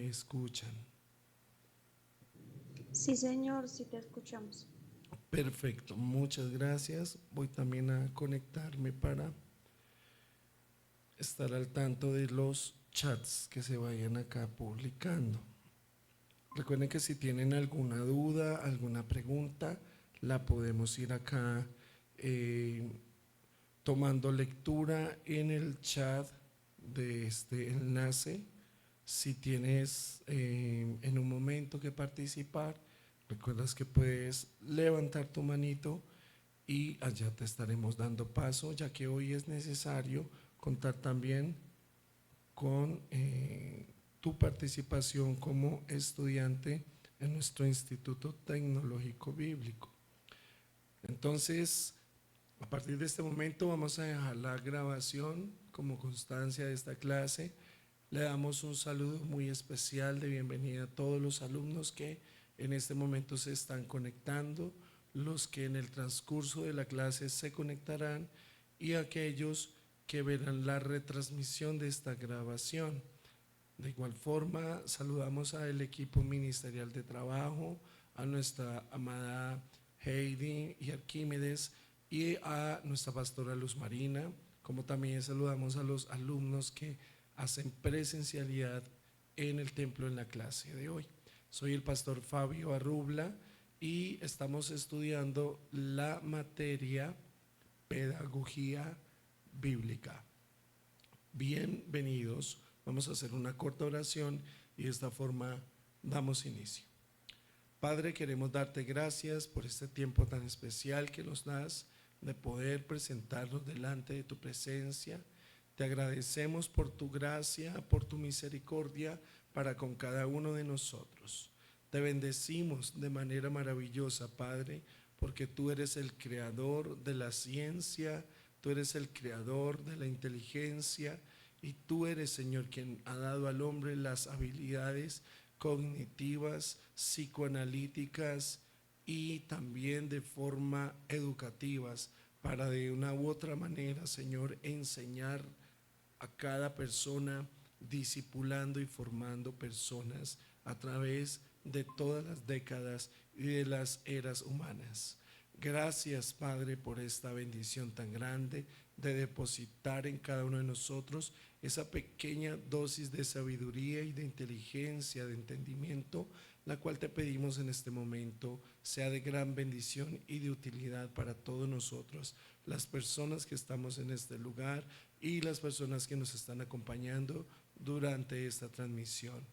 me escuchan. Sí, señor, sí te escuchamos. Perfecto, muchas gracias. Voy también a conectarme para estar al tanto de los chats que se vayan acá publicando. Recuerden que si tienen alguna duda, alguna pregunta, la podemos ir acá eh, tomando lectura en el chat de este enlace. Si tienes en un momento que participar, recuerdas que puedes levantar tu manito y allá te estaremos dando paso, ya que hoy es necesario contar también con tu participación como estudiante en nuestro Instituto Tecnológico Bíblico. Entonces, a partir de este momento vamos a dejar la grabación como constancia de esta clase. Le damos un saludo muy especial de bienvenida a todos los alumnos que en este momento se están conectando, los que en el transcurso de la clase se conectarán y aquellos que verán la retransmisión de esta grabación. De igual forma, saludamos al equipo ministerial de trabajo, a nuestra amada Heidi y Arquímedes y a nuestra pastora Luz Marina, como también saludamos a los alumnos que hacen presencialidad en el templo en la clase de hoy. Soy el pastor Fabio Arrubla y estamos estudiando la materia Pedagogía Bíblica. Bienvenidos. Vamos a hacer una corta oración y de esta forma damos inicio. Padre, queremos darte gracias por este tiempo tan especial que nos das de poder presentarnos delante de tu presencia. Te agradecemos por tu gracia, por tu misericordia para con cada uno de nosotros. Te bendecimos de manera maravillosa, Padre, porque tú eres el creador de la ciencia, tú eres el creador de la inteligencia y tú eres, Señor, quien ha dado al hombre las habilidades cognitivas, psicoanalíticas y también de forma educativas para de una u otra manera, Señor, enseñar a cada persona, discipulando y formando personas a través de todas las décadas y de las eras humanas. Gracias, Padre, por esta bendición tan grande de depositar en cada uno de nosotros esa pequeña dosis de sabiduría y de inteligencia, de entendimiento, la cual te pedimos en este momento sea de gran bendición y de utilidad para todos nosotros, las personas que estamos en este lugar y las personas que nos están acompañando durante esta transmisión.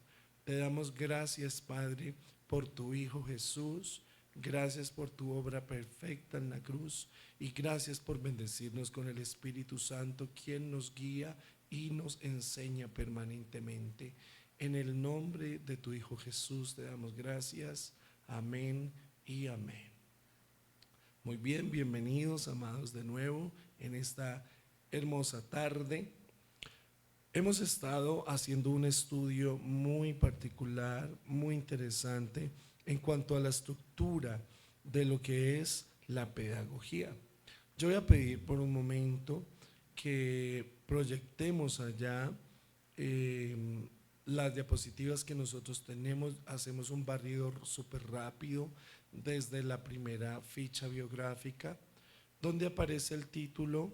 Te damos gracias, Padre, por tu Hijo Jesús. Gracias por tu obra perfecta en la cruz y gracias por bendecirnos con el Espíritu Santo, quien nos guía y nos enseña permanentemente. En el nombre de tu Hijo Jesús te damos gracias. Amén y amén. Muy bien, bienvenidos amados de nuevo en esta hermosa tarde. Hemos estado haciendo un estudio muy particular, muy interesante en cuanto a la estructura de lo que es la pedagogía. Yo voy a pedir por un momento que proyectemos allá las diapositivas que nosotros tenemos, hacemos un barrido súper rápido desde la primera ficha biográfica, donde aparece el título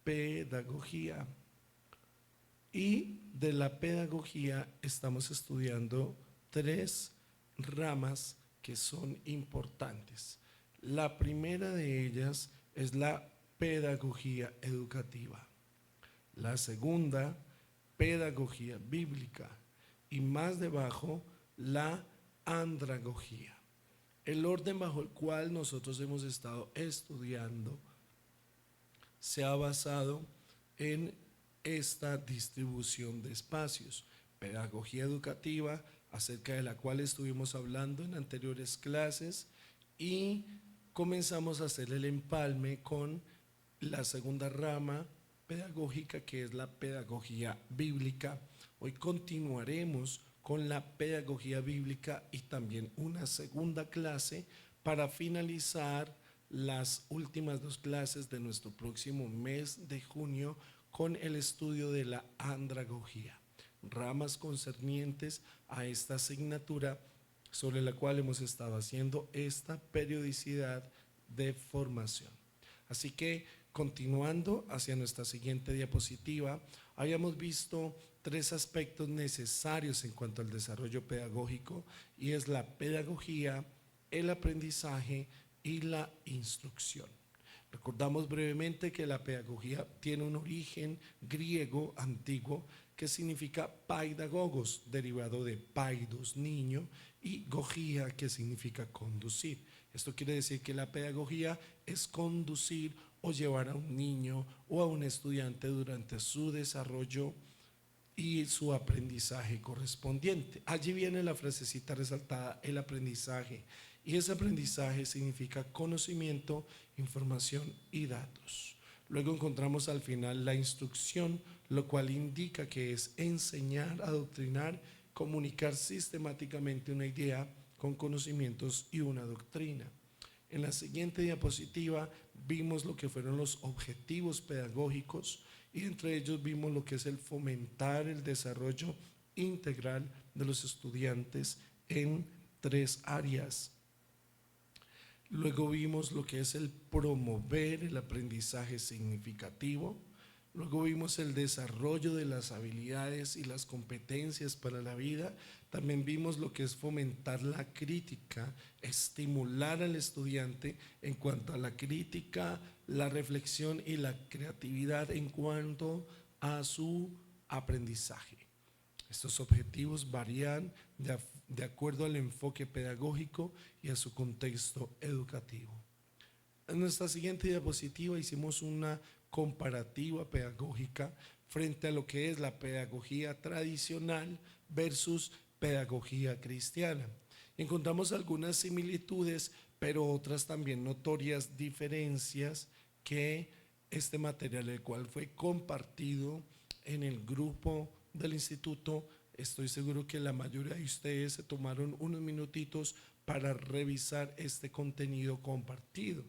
Pedagogía. Y de la pedagogía estamos estudiando tres ramas que son importantes. La primera de ellas es la pedagogía educativa. La segunda, pedagogía bíblica. Y más debajo, la andragogía. El orden bajo el cual nosotros hemos estado estudiando se ha basado en esta distribución de espacios. Pedagogía educativa, acerca de la cual estuvimos hablando en anteriores clases, y comenzamos a hacer el empalme con la segunda rama pedagógica, que es la pedagogía bíblica. Hoy continuaremos con la pedagogía bíblica y también una segunda clase para finalizar las últimas dos clases de nuestro próximo mes de junio con el estudio de la andragogía. ramas concernientes a esta asignatura sobre la cual hemos estado haciendo esta periodicidad de formación. Así que, continuando hacia nuestra siguiente diapositiva, habíamos visto 3 aspectos necesarios en cuanto al desarrollo pedagógico, y es la pedagogía, el aprendizaje y la instrucción. Recordamos brevemente que la pedagogía tiene un origen griego antiguo que significa paidagogos, derivado de paidos, niño, y gogía, que significa conducir. Esto quiere decir que la pedagogía es conducir o llevar a un niño o a un estudiante durante su desarrollo y su aprendizaje correspondiente. Allí viene la frasecita resaltada, el aprendizaje, y ese aprendizaje significa conocimiento, información y datos. Luego encontramos al final la instrucción, lo cual indica que es enseñar, adoctrinar, comunicar sistemáticamente una idea con conocimientos y una doctrina. En la siguiente diapositiva vimos lo que fueron los objetivos pedagógicos, y entre ellos vimos lo que es el fomentar el desarrollo integral de los estudiantes en 3 áreas. Luego vimos lo que es el promover el aprendizaje significativo. Luego vimos el desarrollo de las habilidades y las competencias para la vida. También vimos lo que es fomentar la crítica, estimular al estudiante en cuanto a la crítica, la reflexión y la creatividad en cuanto a su aprendizaje. Estos objetivos varían de acuerdo al enfoque pedagógico y a su contexto educativo. En nuestra siguiente diapositiva hicimos una comparativa pedagógica frente a lo que es la pedagogía tradicional versus pedagogía cristiana. Encontramos algunas similitudes, pero otras también notorias diferencias que este material, el cual fue compartido en el grupo del instituto, estoy seguro que la mayoría de ustedes se tomaron unos minutitos para revisar este contenido compartido,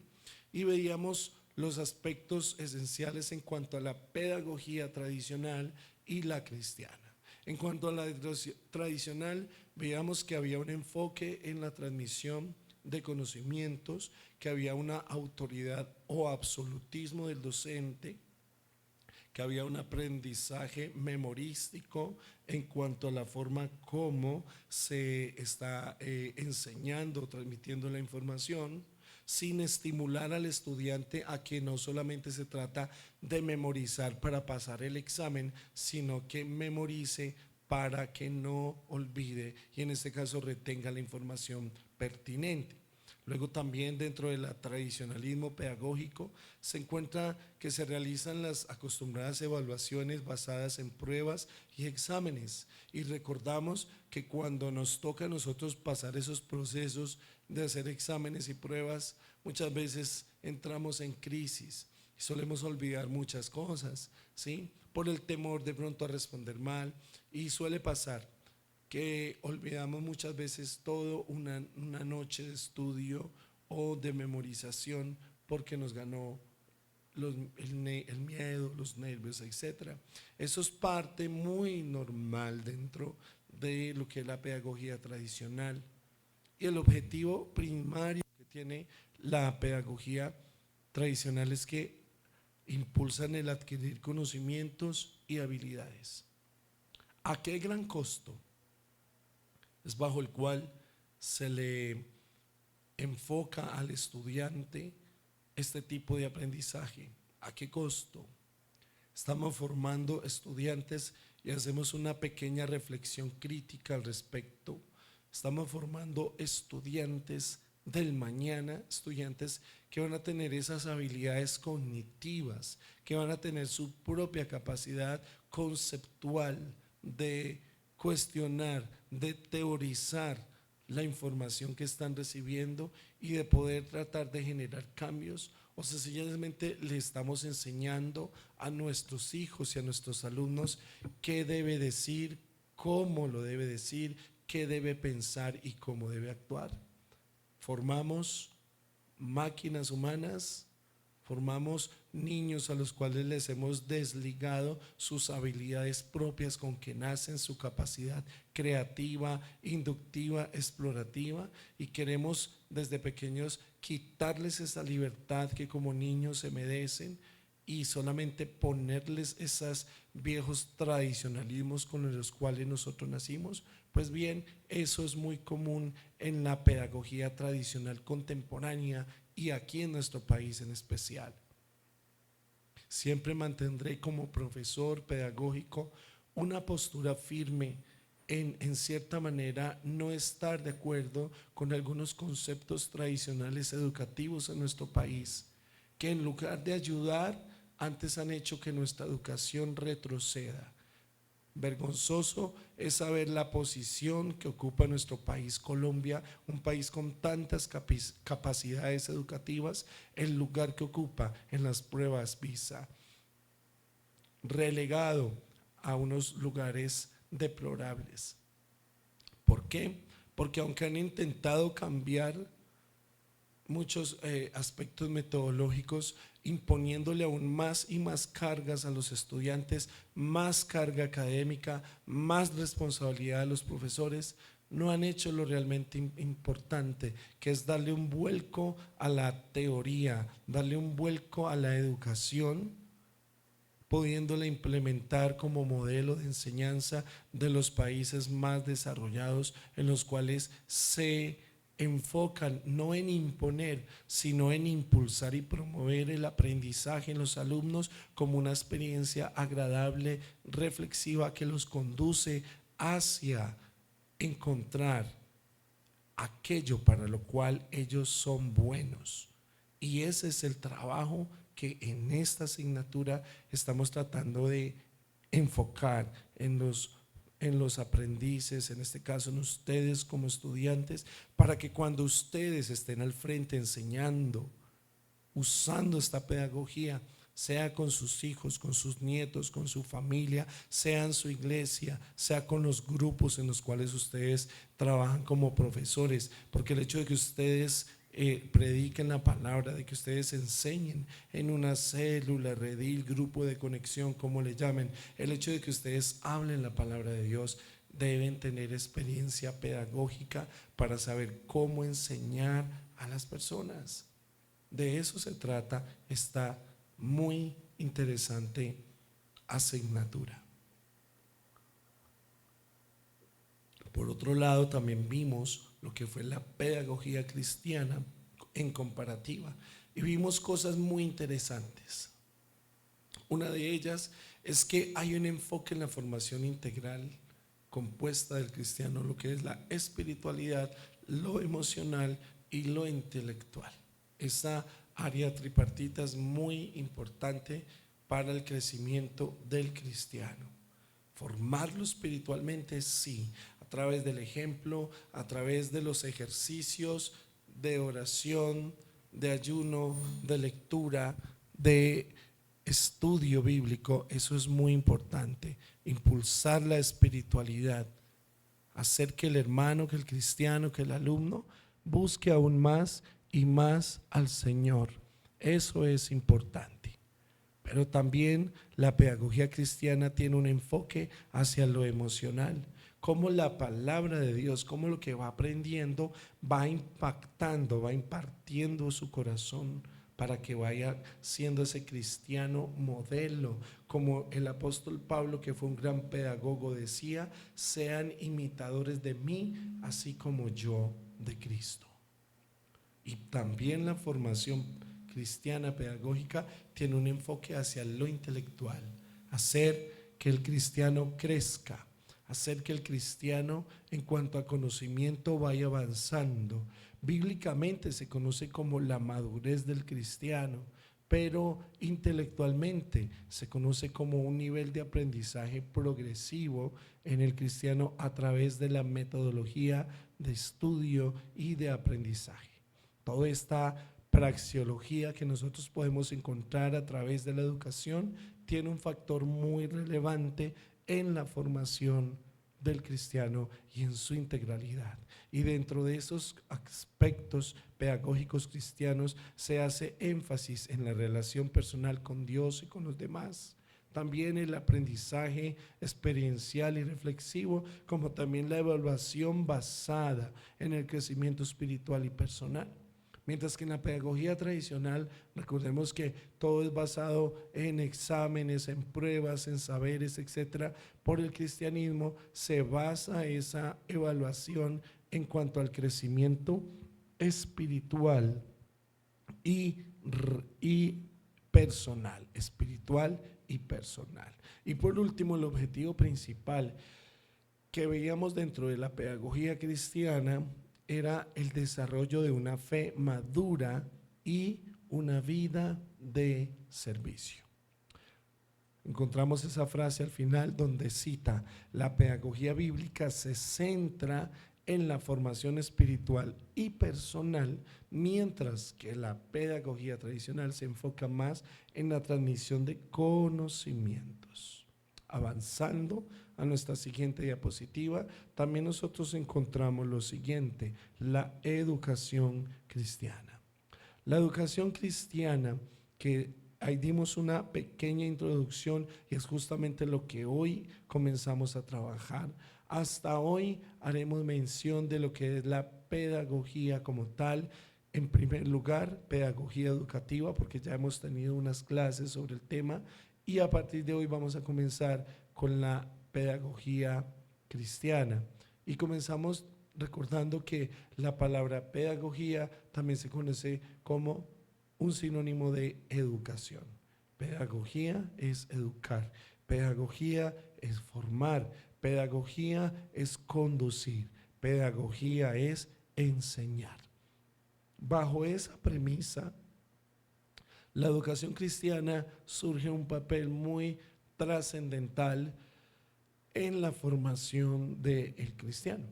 y veíamos los aspectos esenciales en cuanto a la pedagogía tradicional y la cristiana. En cuanto a la tradicional, veíamos que había un enfoque en la transmisión de conocimientos, que había una autoridad o absolutismo del docente, que había un aprendizaje memorístico en cuanto a la forma como se está enseñando o transmitiendo la información, sin estimular al estudiante a que no solamente se trata de memorizar para pasar el examen, sino que memorice para que no olvide y en este caso retenga la información pertinente. Luego también dentro del tradicionalismo pedagógico se encuentra que se realizan las acostumbradas evaluaciones basadas en pruebas y exámenes, y recordamos que cuando nos toca a nosotros pasar esos procesos de hacer exámenes y pruebas, muchas veces entramos en crisis y solemos olvidar muchas cosas, ¿sí? Por el temor de pronto a responder mal, y suele pasar que olvidamos muchas veces todo una noche de estudio o de memorización porque nos ganó el miedo, los nervios, etc. Eso es parte muy normal dentro de lo que es la pedagogía tradicional. Y el objetivo primario que tiene la pedagogía tradicional es que impulsan el adquirir conocimientos y habilidades. ¿A qué gran costo? Es bajo el cual se le enfoca al estudiante este tipo de aprendizaje. ¿A qué costo? Estamos formando estudiantes y hacemos una pequeña reflexión crítica al respecto. Estamos formando estudiantes del mañana, estudiantes que van a tener esas habilidades cognitivas, que van a tener su propia capacidad conceptual de cuestionar, de teorizar la información que están recibiendo y de poder tratar de generar cambios, o sencillamente le estamos enseñando a nuestros hijos y a nuestros alumnos qué debe decir, cómo lo debe decir, qué debe pensar y cómo debe actuar. Formamos máquinas humanas, Formamos niños a los cuales les hemos desligado sus habilidades propias con que nacen, su capacidad creativa, inductiva, explorativa, y queremos desde pequeños quitarles esa libertad que como niños se merecen y solamente ponerles esos viejos tradicionalismos con los cuales nosotros nacimos. Pues bien, eso es muy común en la pedagogía tradicional contemporánea y aquí en nuestro país en especial. Siempre mantendré como profesor pedagógico una postura firme en cierta manera no estar de acuerdo con algunos conceptos tradicionales educativos en nuestro país, que en lugar de ayudar, antes han hecho que nuestra educación retroceda. Vergonzoso es saber la posición que ocupa nuestro país, Colombia, un país con tantas capacidades educativas, el lugar que ocupa en las pruebas PISA, relegado a unos lugares deplorables. ¿Por qué? Porque aunque han intentado cambiar muchos aspectos metodológicos, imponiéndole aún más y más cargas a los estudiantes, más carga académica, más responsabilidad a los profesores, no han hecho lo realmente importante, que es darle un vuelco a la teoría, darle un vuelco a la educación, pudiéndola implementar como modelo de enseñanza de los países más desarrollados, en los cuales se enfocan no en imponer, sino en impulsar y promover el aprendizaje en los alumnos como una experiencia agradable, reflexiva, que los conduce hacia encontrar aquello para lo cual ellos son buenos. Y ese es el trabajo que en esta asignatura estamos tratando de enfocar en los aprendices, en este caso en ustedes como estudiantes, para que cuando ustedes estén al frente enseñando, usando esta pedagogía, sea con sus hijos, con sus nietos, con su familia, sea en su iglesia, sea con los grupos en los cuales ustedes trabajan como profesores, porque el hecho de que ustedes prediquen la palabra, de que ustedes enseñen en una célula, redil, grupo de conexión, como le llamen, el hecho de que ustedes hablen la palabra de Dios, deben tener experiencia pedagógica para saber cómo enseñar a las personas. De eso se trata esta muy interesante asignatura. Por otro lado, también vimos lo que fue la pedagogía cristiana en comparativa y vimos cosas muy interesantes. Una de ellas es que hay un enfoque en la formación integral compuesta del cristiano, lo que es la espiritualidad, lo emocional y lo intelectual. Esa área tripartita es muy importante para el crecimiento del cristiano. Formarlo espiritualmente, sí, a través del ejemplo, a través de los ejercicios de oración, de ayuno, de lectura, de estudio bíblico. Eso es muy importante, impulsar la espiritualidad, hacer que el hermano, que el cristiano, que el alumno busque aún más y más al Señor. Eso es importante. Pero también la pedagogía cristiana tiene un enfoque hacia lo emocional, cómo la palabra de Dios, cómo lo que va aprendiendo va impactando, va impartiendo su corazón para que vaya siendo ese cristiano modelo, como el apóstol Pablo, que fue un gran pedagogo, decía: sean imitadores de mí, así como yo de Cristo. Y también la formación cristiana pedagógica tiene un enfoque hacia lo intelectual, hacer que el cristiano crezca, hacer que el cristiano en cuanto a conocimiento vaya avanzando. Bíblicamente se conoce como la madurez del cristiano, pero intelectualmente se conoce como un nivel de aprendizaje progresivo en el cristiano a través de la metodología de estudio y de aprendizaje. Toda esta praxeología que nosotros podemos encontrar a través de la educación tiene un factor muy relevante en la formación del cristiano y en su integralidad. Y dentro de esos aspectos pedagógicos cristianos se hace énfasis en la relación personal con Dios y con los demás. También el aprendizaje experiencial y reflexivo, como también la evaluación basada en el crecimiento espiritual y personal. Mientras que en la pedagogía tradicional, recordemos que todo es basado en exámenes, en pruebas, en saberes, etcétera. Por el cristianismo se basa esa evaluación en cuanto al crecimiento espiritual y personal, espiritual y personal. Y por último, el objetivo principal que veíamos dentro de la pedagogía cristiana era el desarrollo de una fe madura y una vida de servicio. Encontramos esa frase al final donde cita: la pedagogía bíblica se centra en la formación espiritual y personal, mientras que la pedagogía tradicional se enfoca más en la transmisión de conocimientos. Avanzando a nuestra siguiente diapositiva, también nosotros encontramos lo siguiente: la educación cristiana. La educación cristiana, que ahí dimos una pequeña introducción y es justamente lo que hoy comenzamos a trabajar. Hasta hoy haremos mención de lo que es la pedagogía como tal. En primer lugar, pedagogía educativa, porque ya hemos tenido unas clases sobre el tema, y a partir de hoy vamos a comenzar con la pedagogía cristiana. Y comenzamos recordando que la palabra pedagogía también se conoce como un sinónimo de educación. Pedagogía es educar, pedagogía es formar, pedagogía es conducir, pedagogía es enseñar. Bajo esa premisa, la educación cristiana surge un papel muy trascendental en la formación del cristiano.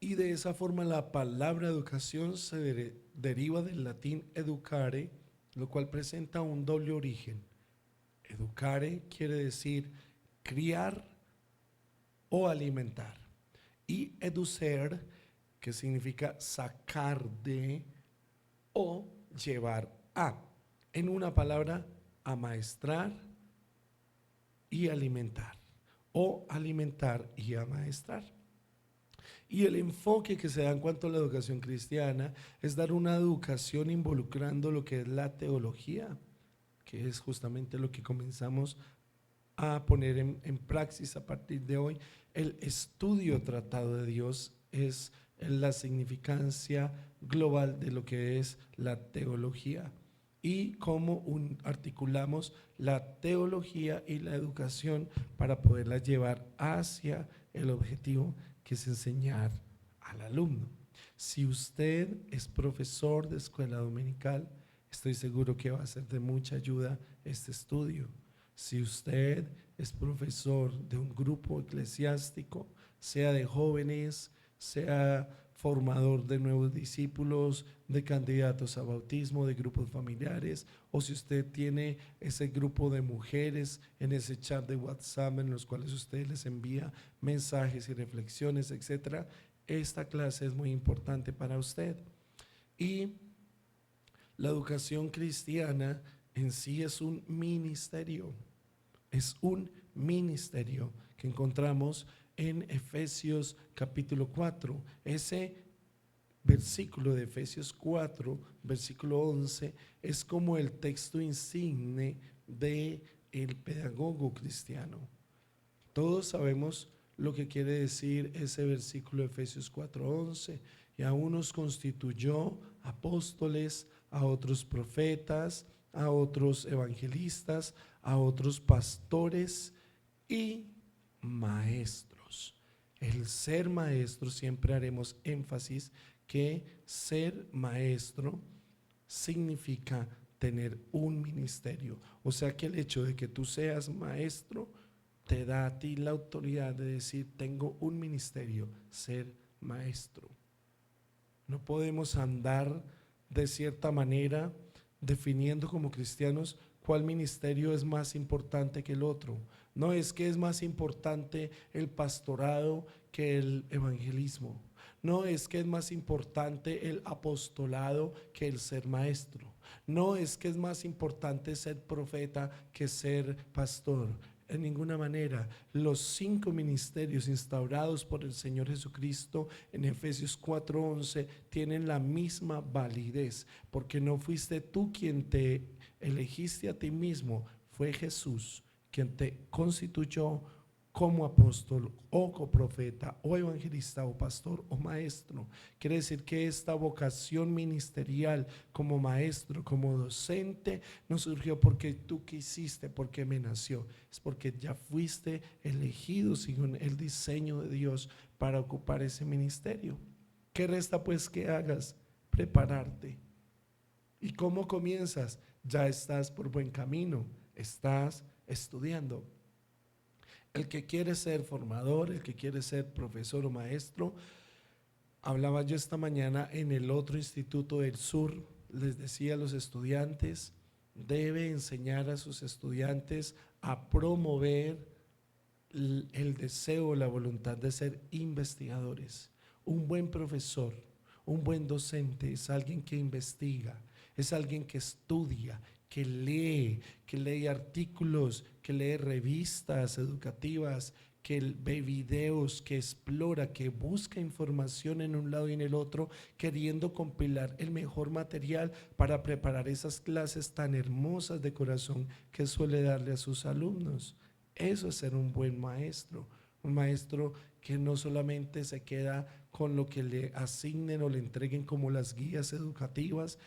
Y de esa forma la palabra educación se deriva del latín educare, lo cual presenta un doble origen. Educare quiere decir criar o alimentar, y educer, que significa sacar de o llevar a. En una palabra, amaestrar y alimentar, o alimentar y amaestrar. Y el enfoque que se da en cuanto a la educación cristiana es dar una educación involucrando lo que es la teología, que es justamente lo que comenzamos a poner en praxis a partir de hoy. El estudio tratado de Dios es la significancia global de lo que es la teología y cómo articulamos la teología y la educación para poderla llevar hacia el objetivo, que es enseñar al alumno. Si usted es profesor de escuela dominical, estoy seguro que va a ser de mucha ayuda este estudio. Si usted es profesor de un grupo eclesiástico, sea de jóvenes, sea formador de nuevos discípulos, de candidatos a bautismo, de grupos familiares, o si usted tiene ese grupo de mujeres en ese chat de WhatsApp en los cuales usted les envía mensajes y reflexiones, etcétera, esta clase es muy importante para usted. Y la educación cristiana en sí es un ministerio que encontramos en Efesios capítulo 4. Ese versículo de Efesios 4, versículo 11, es como el texto insigne del pedagogo cristiano. Todos sabemos lo que quiere decir ese versículo de Efesios 4:11. Y a unos constituyó apóstoles, a otros profetas, a otros evangelistas, a otros pastores y maestros. El ser maestro, siempre haremos énfasis que ser maestro significa tener un ministerio. O sea que el hecho de que tú seas maestro te da a ti la autoridad de decir: tengo un ministerio, ser maestro. No podemos andar de cierta manera definiendo como cristianos cuál ministerio es más importante que el otro. No es que es más importante el pastorado que el evangelismo. No es que es más importante el apostolado que el ser maestro. No es que es más importante ser profeta que ser pastor. En ninguna manera. Los 5 ministerios instaurados por el Señor Jesucristo en Efesios 4:11 tienen la misma validez, porque no fuiste tú quien te elegiste a ti mismo, fue Jesús quien te constituyó como apóstol o coprofeta o evangelista o pastor o maestro. Quiere decir que esta vocación ministerial como maestro, como docente, no surgió porque tú quisiste, porque me nació, es porque ya fuiste elegido según el diseño de Dios para ocupar ese ministerio. ¿Qué resta pues que hagas? Prepararte. ¿Y cómo comienzas? Ya estás por buen camino, estás estudiando. El que quiere ser formador, el que quiere ser profesor o maestro, hablaba yo esta mañana en el otro instituto del sur, les decía a los estudiantes, debe enseñar a sus estudiantes a promover el deseo, la voluntad de ser investigadores. Un buen profesor, un buen docente es alguien que investiga, es alguien que estudia, que lee artículos, que lee revistas educativas, que ve videos, que explora, que busca información en un lado y en el otro, queriendo compilar el mejor material para preparar esas clases tan hermosas de corazón que suele darle a sus alumnos. Eso es ser un buen maestro, un maestro que no solamente se queda con lo que le asignen o le entreguen como las guías educativas,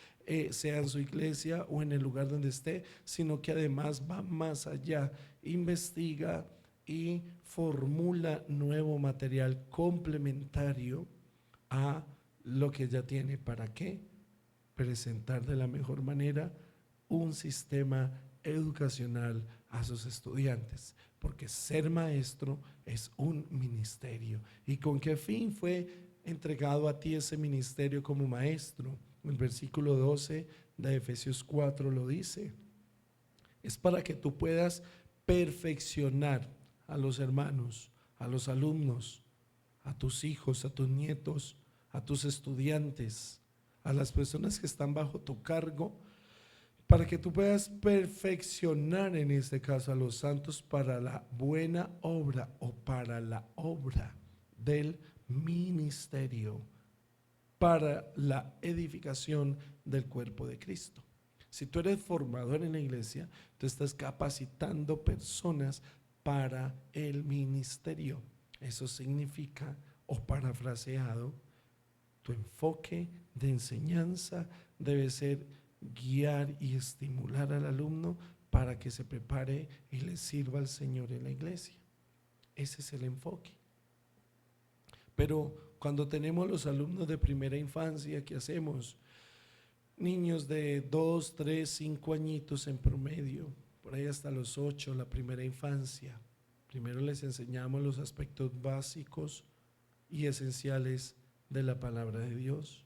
sea en su iglesia o en el lugar donde esté, sino que además va más allá, investiga y formula nuevo material complementario a lo que ya tiene. ¿Para qué? Presentar de la mejor manera un sistema educacional a sus estudiantes, porque ser maestro es un ministerio. ¿Y con qué fin fue entregado a ti ese ministerio como maestro? El versículo 12 de Efesios 4 lo dice. Es para que tú puedas perfeccionar a los hermanos, a los alumnos, a tus hijos, a tus nietos, a tus estudiantes, a las personas que están bajo tu cargo, para que tú puedas perfeccionar en este caso a los santos para la buena obra o para la obra del ministerio, para la edificación del cuerpo de Cristo. Si tú eres formador en la iglesia, tú estás capacitando personas para el ministerio. Eso significa, o parafraseado, tu enfoque de enseñanza debe ser guiar y estimular al alumno para que se prepare y le sirva al Señor en la iglesia. Ese es el enfoque. Pero cuando tenemos los alumnos de primera infancia, ¿qué hacemos? Niños de 2, 3, 5 añitos en promedio, por ahí hasta los 8, la primera infancia. Primero les enseñamos los aspectos básicos y esenciales de la palabra de Dios.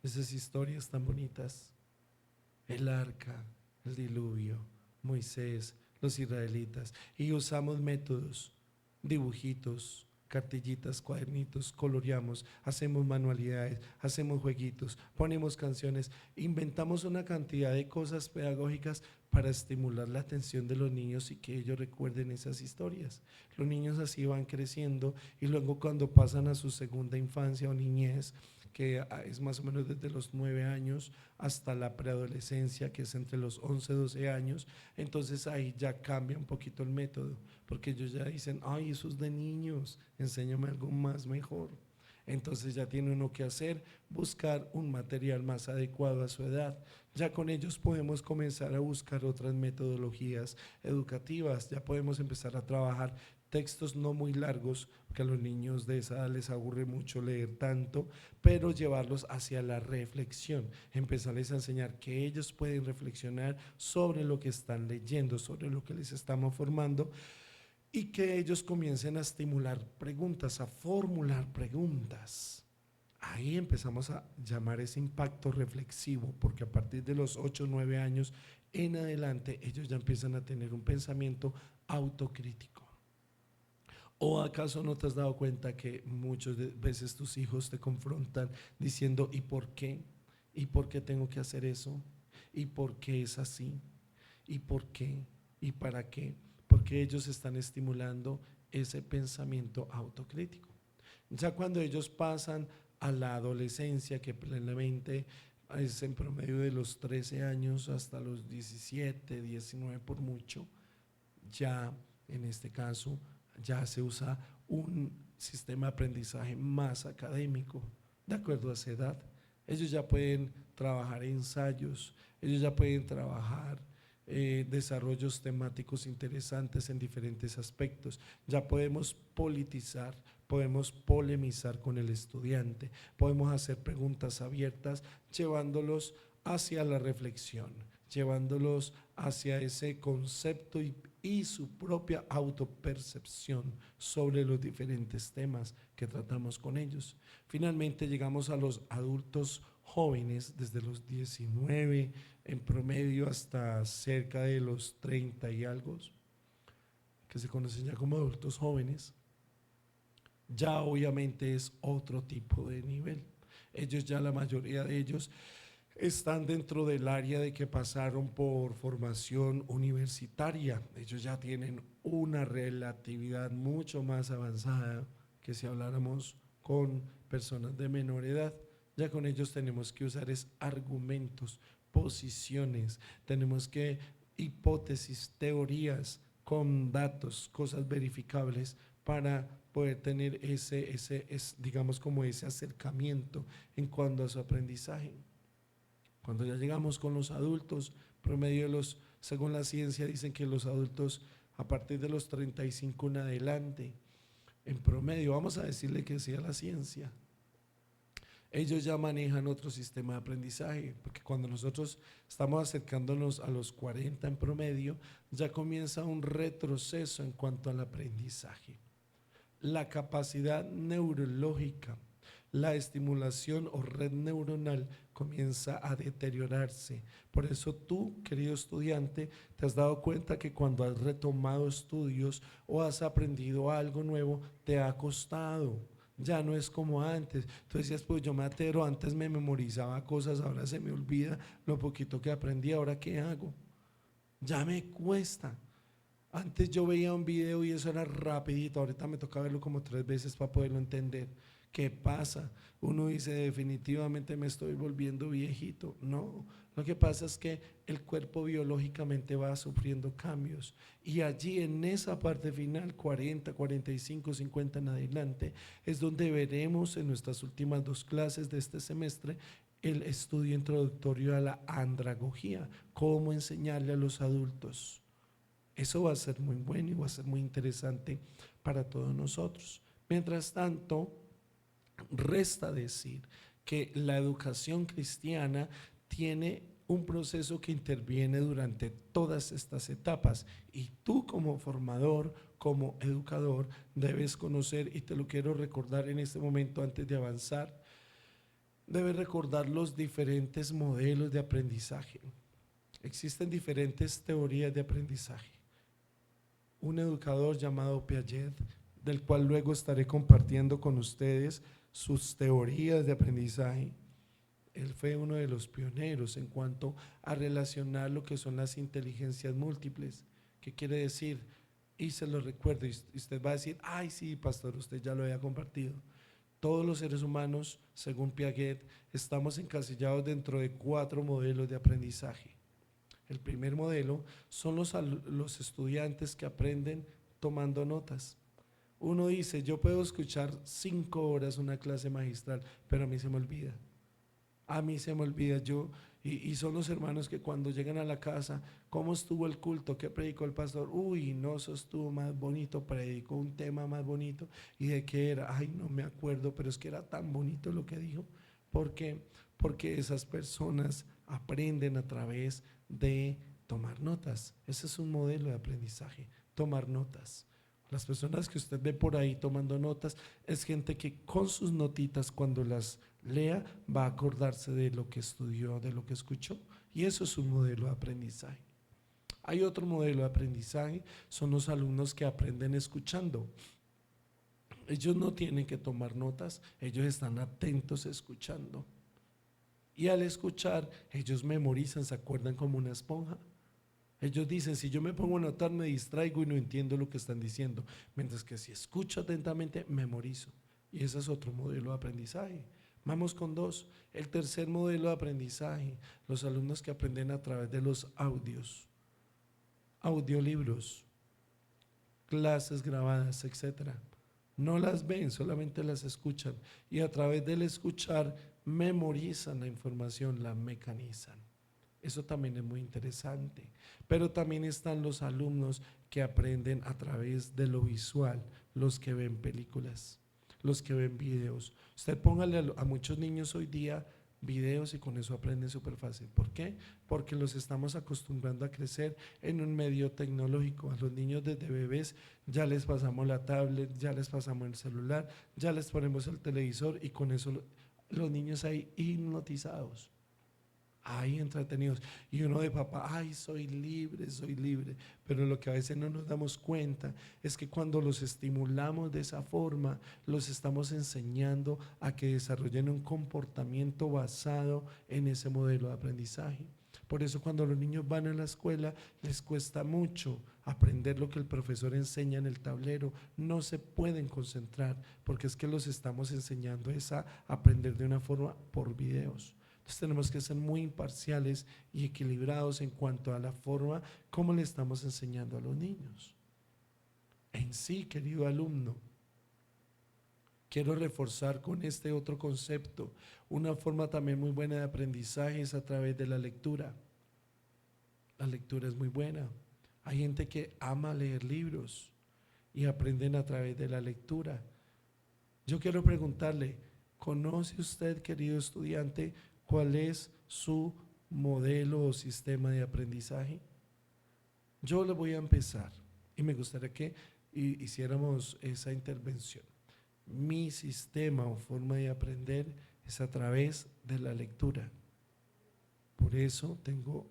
Esas historias tan bonitas, el arca, el diluvio, Moisés, los israelitas, y usamos métodos, dibujitos, cartillitas, cuadernitos, coloreamos, hacemos manualidades, hacemos jueguitos, ponemos canciones, inventamos una cantidad de cosas pedagógicas para estimular la atención de los niños y que ellos recuerden esas historias. Los niños así van creciendo y luego cuando pasan a su segunda infancia o niñez, que es más o menos desde los 9 años hasta la preadolescencia, que es entre los 11 y 12 años, entonces ahí ya cambia un poquito el método, porque ellos ya dicen, ay, eso es de niños, enséñame algo más mejor. Entonces ya tiene uno que hacer, buscar un material más adecuado a su edad. Ya con ellos podemos comenzar a buscar otras metodologías educativas, ya podemos empezar a trabajar textos no muy largos, porque a los niños de esa edad les aburre mucho leer tanto, pero llevarlos hacia la reflexión, empezarles a enseñar que ellos pueden reflexionar sobre lo que están leyendo, sobre lo que les estamos formando, y que ellos comiencen a estimular preguntas, a formular preguntas. Ahí empezamos a llamar ese impacto reflexivo, porque a partir de los 8 o 9 años en adelante ellos ya empiezan a tener un pensamiento autocrítico. ¿O acaso no te has dado cuenta que muchas veces tus hijos te confrontan diciendo ¿y por qué? ¿Y por qué tengo que hacer eso? ¿Y por qué es así? ¿Y por qué? ¿Y para qué? Porque ellos están estimulando ese pensamiento autocrítico. Ya cuando ellos pasan a la adolescencia, que plenamente es en promedio de los 13 años hasta los 17, 19 por mucho, ya en este caso ya se usa un sistema de aprendizaje más académico, de acuerdo a esa edad. Ellos ya pueden trabajar ensayos, ellos ya pueden trabajar desarrollos temáticos interesantes en diferentes aspectos. Ya podemos politizar, podemos polemizar con el estudiante, podemos hacer preguntas abiertas, llevándolos hacia la reflexión, llevándolos hacia ese concepto y su propia autopercepción sobre los diferentes temas que tratamos con ellos. Finalmente llegamos a los adultos jóvenes, desde los 19 en promedio hasta cerca de los 30 y algo, que se conocen ya como adultos jóvenes. Ya obviamente es otro tipo de nivel. Ellos ya, la mayoría de ellos, están dentro del área de que pasaron por formación universitaria. Ellos ya tienen una relatividad mucho más avanzada que si habláramos con personas de menor edad. Ya con ellos tenemos que usar argumentos, posiciones, tenemos que hipótesis, teorías con datos, cosas verificables para poder tener digamos como ese acercamiento en cuanto a su aprendizaje. Cuando ya llegamos con los adultos, promedio de según la ciencia dicen que los adultos a partir de los 35 en adelante, en promedio, vamos a decirle que sea la ciencia, ellos ya manejan otro sistema de aprendizaje, porque cuando nosotros estamos acercándonos a los 40 en promedio, ya comienza un retroceso en cuanto al aprendizaje. La capacidad neurológica, la estimulación o red neuronal comienza a deteriorarse. Por eso tú, querido estudiante, te has dado cuenta que cuando has retomado estudios o has aprendido algo nuevo, te ha costado. Ya no es como antes. Tú decías, pues yo me atero, antes me memorizaba cosas, ahora se me olvida lo poquito que aprendí, ¿ahora qué hago? Ya me cuesta. Antes yo veía un video y eso era rapidito, ahorita me toca verlo como 3 veces para poderlo entender. ¿Qué pasa? Uno dice, definitivamente me estoy volviendo viejito. No, lo que pasa es que el cuerpo biológicamente va sufriendo cambios y allí en esa parte final, 40, 45, 50 en adelante, es donde veremos en nuestras últimas 2 clases de este semestre el estudio introductorio a la andragogía, cómo enseñarle a los adultos. Eso va a ser muy bueno y va a ser muy interesante para todos nosotros. Mientras tanto, resta decir que la educación cristiana tiene un proceso que interviene durante todas estas etapas y tú como formador, como educador, debes conocer, y te lo quiero recordar en este momento antes de avanzar, debes recordar los diferentes modelos de aprendizaje. Existen diferentes teorías de aprendizaje. Un educador llamado Piaget, del cual luego estaré compartiendo con ustedes sus teorías de aprendizaje. Él fue uno de los pioneros en cuanto a relacionar lo que son las inteligencias múltiples. ¿Qué quiere decir? Y se lo recuerdo, y usted va a decir, ay sí, pastor, usted ya lo había compartido. Todos los seres humanos, según Piaget, estamos encasillados dentro de 4 modelos de aprendizaje. El primer modelo son los estudiantes que aprenden tomando notas. Uno dice, yo puedo escuchar 5 horas una clase magistral, pero a mí se me olvida. A mí se me olvida y son los hermanos que cuando llegan a la casa, ¿cómo estuvo el culto? ¿Qué predicó el pastor? Uy, no, eso estuvo más bonito, predicó un tema más bonito. ¿Y de qué era? Ay, no me acuerdo, pero es que era tan bonito lo que dijo. ¿Por qué? Porque esas personas aprenden a través de tomar notas. Ese es un modelo de aprendizaje, tomar notas. Las personas que usted ve por ahí tomando notas es gente que con sus notitas, cuando las lea, va a acordarse de lo que estudió, de lo que escuchó, Y eso es un modelo de aprendizaje. Hay otro modelo de aprendizaje, son los alumnos que aprenden escuchando. Ellos no tienen que tomar notas, ellos están atentos escuchando. Y al escuchar, ellos memorizan, se acuerdan como una esponja. Ellos dicen, si yo me pongo a notar, me distraigo y no entiendo lo que están diciendo. Mientras que si escucho atentamente, memorizo. Y ese es otro modelo de aprendizaje. Vamos con dos. El tercer modelo de aprendizaje, los alumnos que aprenden a través de los audios, audiolibros, clases grabadas, etcétera. No las ven, solamente las escuchan. Y a través del escuchar, memorizan la información, la mecanizan. Eso también es muy interesante. Pero también están los alumnos que aprenden a través de lo visual, los que ven películas, los que ven videos. Usted póngale a muchos niños hoy día videos y con eso aprenden súper fácil. ¿Por qué? Porque los estamos acostumbrando a crecer en un medio tecnológico. A los niños desde bebés ya les pasamos la tablet, ya les pasamos el celular, ya les ponemos el televisor y con eso los niños ahí hipnotizados, ahí entretenidos. Y uno de papá, ay, soy libre. Pero lo que a veces no nos damos cuenta es que cuando los estimulamos de esa forma, los estamos enseñando a que desarrollen un comportamiento basado en ese modelo de aprendizaje. Por eso cuando los niños van a la escuela les cuesta mucho aprender lo que el profesor enseña en el tablero, no se pueden concentrar porque es que los estamos enseñando a aprender de una forma por videos. Entonces tenemos que ser muy imparciales y equilibrados en cuanto a la forma como le estamos enseñando a los niños. En sí, querido alumno, quiero reforzar con este otro concepto. Una forma también muy buena de aprendizaje es a través de la lectura. La lectura es muy buena. Hay gente que ama leer libros y aprenden a través de la lectura. Yo quiero preguntarle, ¿conoce usted, querido estudiante, cuál es su modelo o sistema de aprendizaje? Yo le voy a empezar y me gustaría que hiciéramos esa intervención. Mi sistema o forma de aprender es a través de la lectura. Por eso tengo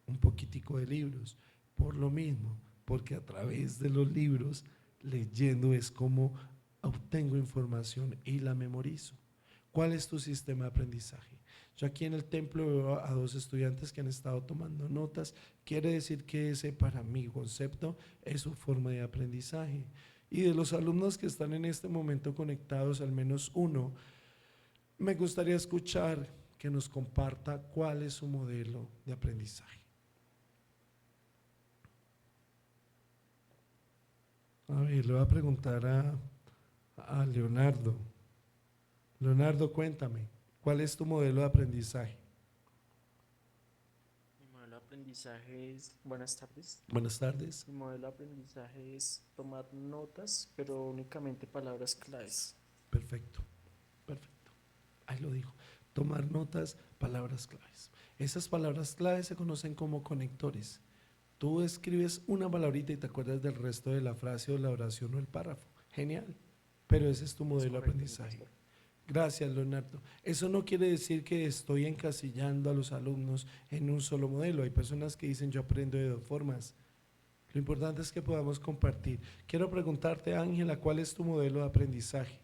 un poquitico de libros, por lo mismo, porque a través de los libros, leyendo es como obtengo información y la memorizo. ¿Cuál es tu sistema de aprendizaje? Yo aquí en el templo veo a dos estudiantes que han estado tomando notas. Quiere decir que ese, para mi concepto, es su forma de aprendizaje. Y de los alumnos que están en este momento conectados, al menos uno, me gustaría escuchar que nos comparta cuál es su modelo de aprendizaje. A ver, le voy a preguntar a Leonardo. Leonardo, cuéntame, ¿cuál es tu modelo de aprendizaje? Mi modelo de aprendizaje es, buenas tardes. Buenas tardes. Mi modelo de aprendizaje es tomar notas, pero únicamente palabras claves. Perfecto, perfecto. Ahí lo dijo. Tomar notas, palabras claves. Esas palabras claves se conocen como conectores. Tú escribes una palabrita y te acuerdas del resto de la frase o la oración o el párrafo. Genial. Pero ese es tu modelo de aprendizaje. Gracias, Leonardo. Eso no quiere decir que estoy encasillando a los alumnos en un solo modelo. Hay personas que dicen yo aprendo de dos formas. Lo importante es que podamos compartir. Quiero preguntarte, Ángela, ¿cuál es tu modelo de aprendizaje?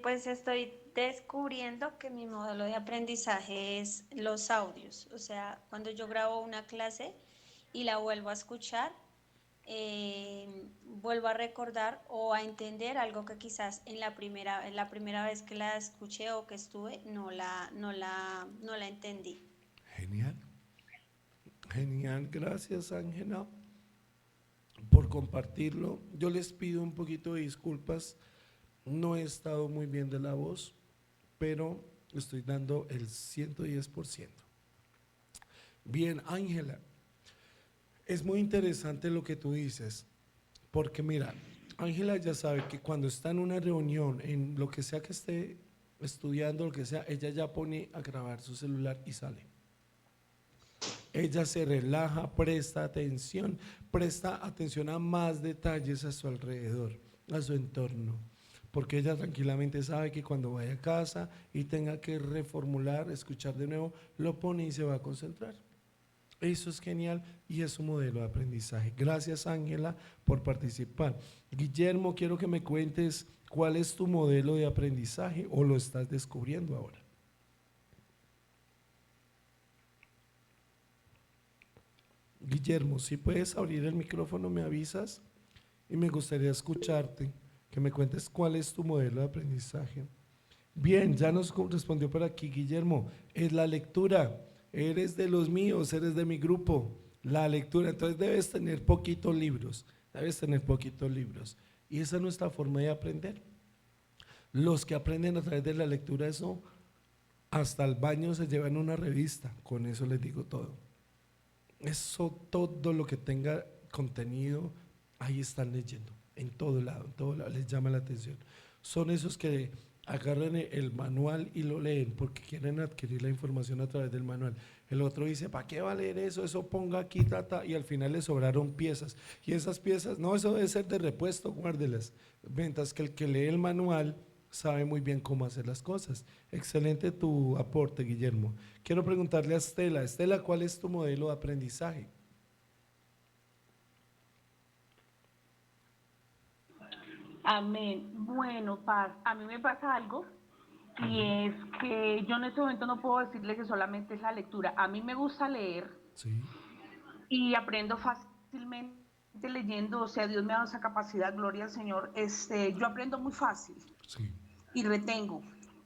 Pues estoy descubriendo que mi modelo de aprendizaje es los audios. O sea, cuando yo grabo una clase y la vuelvo a escuchar, vuelvo a recordar o a entender algo que quizás en la primera vez que la escuché o que estuve no la entendí. Genial. Genial, gracias, Ángela, por compartirlo. Yo les pido un poquito de disculpas. No he estado muy bien de la voz, pero estoy dando el 110%. Bien, Ángela, es muy interesante lo que tú dices, porque mira, Ángela ya sabe que cuando está en una reunión, en lo que sea que esté estudiando, lo que sea, ella ya pone a grabar su celular y sale. Ella se relaja, presta atención a más detalles a su alrededor, a su entorno. porque ella tranquilamente sabe que cuando vaya a casa y tenga que reformular, escuchar de nuevo, lo pone y se va a concentrar. Eso es genial y es un modelo de aprendizaje. Gracias, Ángela, por participar. Guillermo, quiero que me cuentes cuál es tu modelo de aprendizaje o lo estás descubriendo ahora. Guillermo, si puedes abrir el micrófono, me avisas y me gustaría escucharte, que me cuentes cuál es tu modelo de aprendizaje. Bien, ya nos respondió por aquí Guillermo, es la lectura, eres de los míos, eres de mi grupo, la lectura, entonces debes tener poquitos libros, y esa es nuestra forma de aprender. Los que aprenden a través de la lectura, eso, hasta el baño se llevan una revista, con eso les digo todo. Eso, todo lo que tenga contenido, ahí están leyendo, en todo lado, les llama la atención. Son esos que agarran el manual y lo leen porque quieren adquirir la información a través del manual. El otro dice, ¿para qué va a leer eso? Eso ponga aquí, tata, y al final le sobraron piezas. Y esas piezas, no, eso debe ser de repuesto, guárdelas. Mientras que el que lee el manual sabe muy bien cómo hacer las cosas. Excelente tu aporte, Guillermo. Quiero preguntarle a Estela. Estela, ¿cuál es tu modelo de aprendizaje? Amén. Bueno, Paz, a mí me pasa algo y es que yo en este momento no puedo decirle que solamente es la lectura. A mí me gusta leer Sí, y aprendo fácilmente leyendo, o sea, Dios me ha dado esa capacidad, gloria al Señor. Yo aprendo muy fácil sí. y retengo.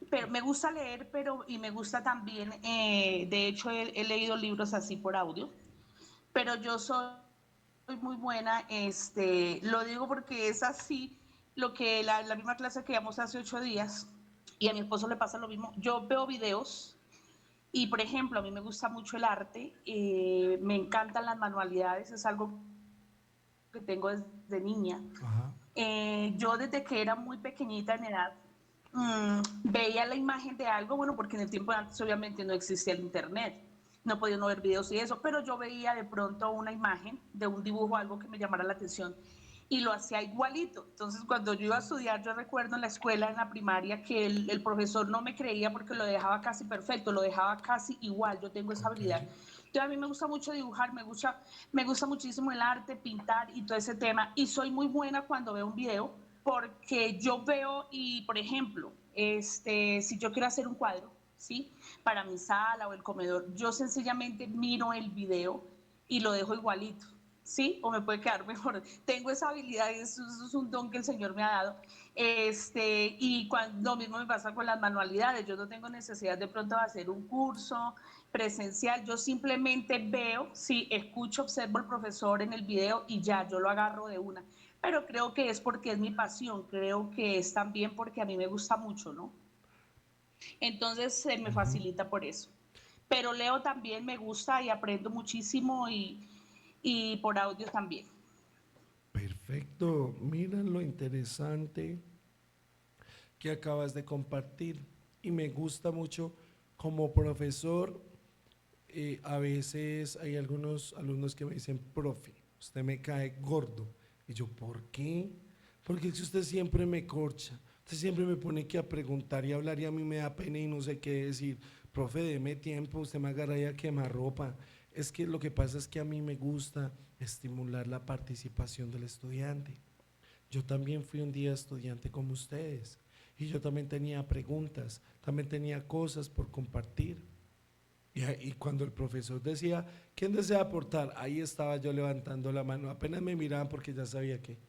Pero me gusta leer, y me gusta también, de hecho he leído libros así por audio, pero yo soy muy buena, lo digo porque es así, lo que la misma clase que damos hace 8 días, y a mi esposo le pasa lo mismo, yo veo videos, y por ejemplo, a mí me gusta mucho el arte, me encantan las manualidades, es algo que tengo desde niña. Ajá. Yo desde que era muy pequeñita en edad, veía la imagen de algo, bueno, porque en el tiempo de antes obviamente no existía el internet, no podía uno ver videos y eso, pero yo veía de pronto una imagen de un dibujo, algo que me llamara la atención y lo hacía igualito. Entonces cuando yo iba a estudiar, yo recuerdo en la escuela, en la primaria, que el profesor no me creía porque lo dejaba casi perfecto, lo dejaba casi igual, yo tengo esa Ok. habilidad. Entonces a mí me gusta mucho dibujar, me gusta muchísimo el arte, pintar y todo ese tema, y soy muy buena cuando veo un video, porque yo veo y, por ejemplo, si yo quiero hacer un cuadro, ¿sí? Para mi sala o el comedor, yo sencillamente miro el video y lo dejo igualito, ¿sí? O me puede quedar mejor. Tengo esa habilidad y eso es un don que el Señor me ha dado. Y lo mismo me pasa con las manualidades. Yo no tengo necesidad de pronto de hacer un curso presencial. Yo simplemente veo, sí, escucho, observo al profesor en el video y ya, yo lo agarro de una. Pero creo que es porque es mi pasión, creo que es también porque a mí me gusta mucho, ¿no? Entonces se me Ujú. facilita por eso. Pero leo también, me gusta y aprendo muchísimo y por audio también. Perfecto. Mira lo interesante que acabas de compartir. Y me gusta mucho como profesor. A veces hay algunos alumnos que me dicen, profe, usted me cae gordo. Y yo, ¿por qué? Porque si usted siempre me corcha, usted siempre me pone que a preguntar y hablar y a mí me da pena y no sé qué decir. Profe, deme tiempo, usted me agarra y a quemar ropa. Es que lo que pasa es que a mí me gusta estimular la participación del estudiante. Yo también fui un día estudiante como ustedes y yo también tenía preguntas, también tenía cosas por compartir. Y cuando el profesor decía, ¿quién desea aportar? Ahí estaba yo levantando la mano. Apenas me miraban porque ya sabía que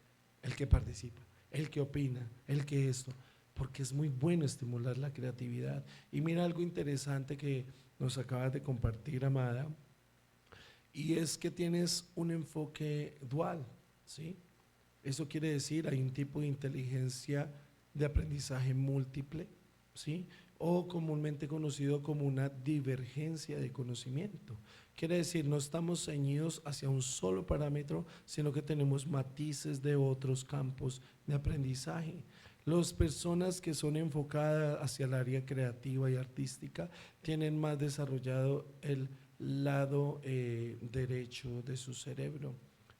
el que participa, el que opina, el que esto, porque es muy bueno estimular la creatividad. Y mira algo interesante que nos acabas de compartir, Amada, y es que tienes un enfoque dual, ¿sí? Eso quiere decir, hay un tipo de inteligencia de aprendizaje múltiple, ¿sí? O comúnmente conocido como una divergencia de conocimiento. Quiere decir, no estamos ceñidos hacia un solo parámetro, sino que tenemos matices de otros campos de aprendizaje. Las personas que son enfocadas hacia el área creativa y artística tienen más desarrollado el lado derecho de su cerebro.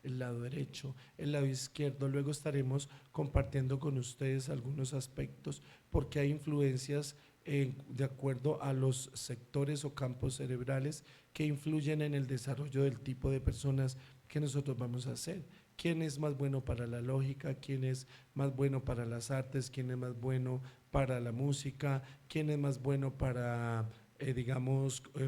el lado derecho, el lado izquierdo. Luego estaremos compartiendo con ustedes algunos aspectos porque hay influencias de acuerdo a los sectores o campos cerebrales que influyen en el desarrollo del tipo de personas que nosotros vamos a ser. ¿Quién es más bueno para la lógica? ¿Quién es más bueno para las artes? ¿Quién es más bueno para la música? ¿Quién es más bueno para,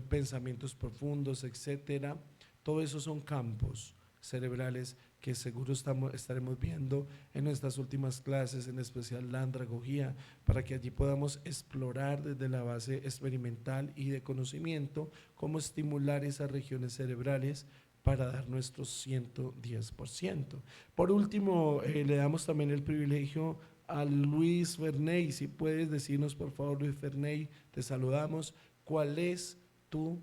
pensamientos profundos, etcétera? Todo eso son campos cerebrales que seguro estaremos viendo en nuestras últimas clases, en especial la andragogía, para que allí podamos explorar desde la base experimental y de conocimiento cómo estimular esas regiones cerebrales para dar nuestro 110%. Por último, le damos también el privilegio a Luis Ferney. Si puedes decirnos, por favor, Luis Ferney, te saludamos. ¿Cuál es tu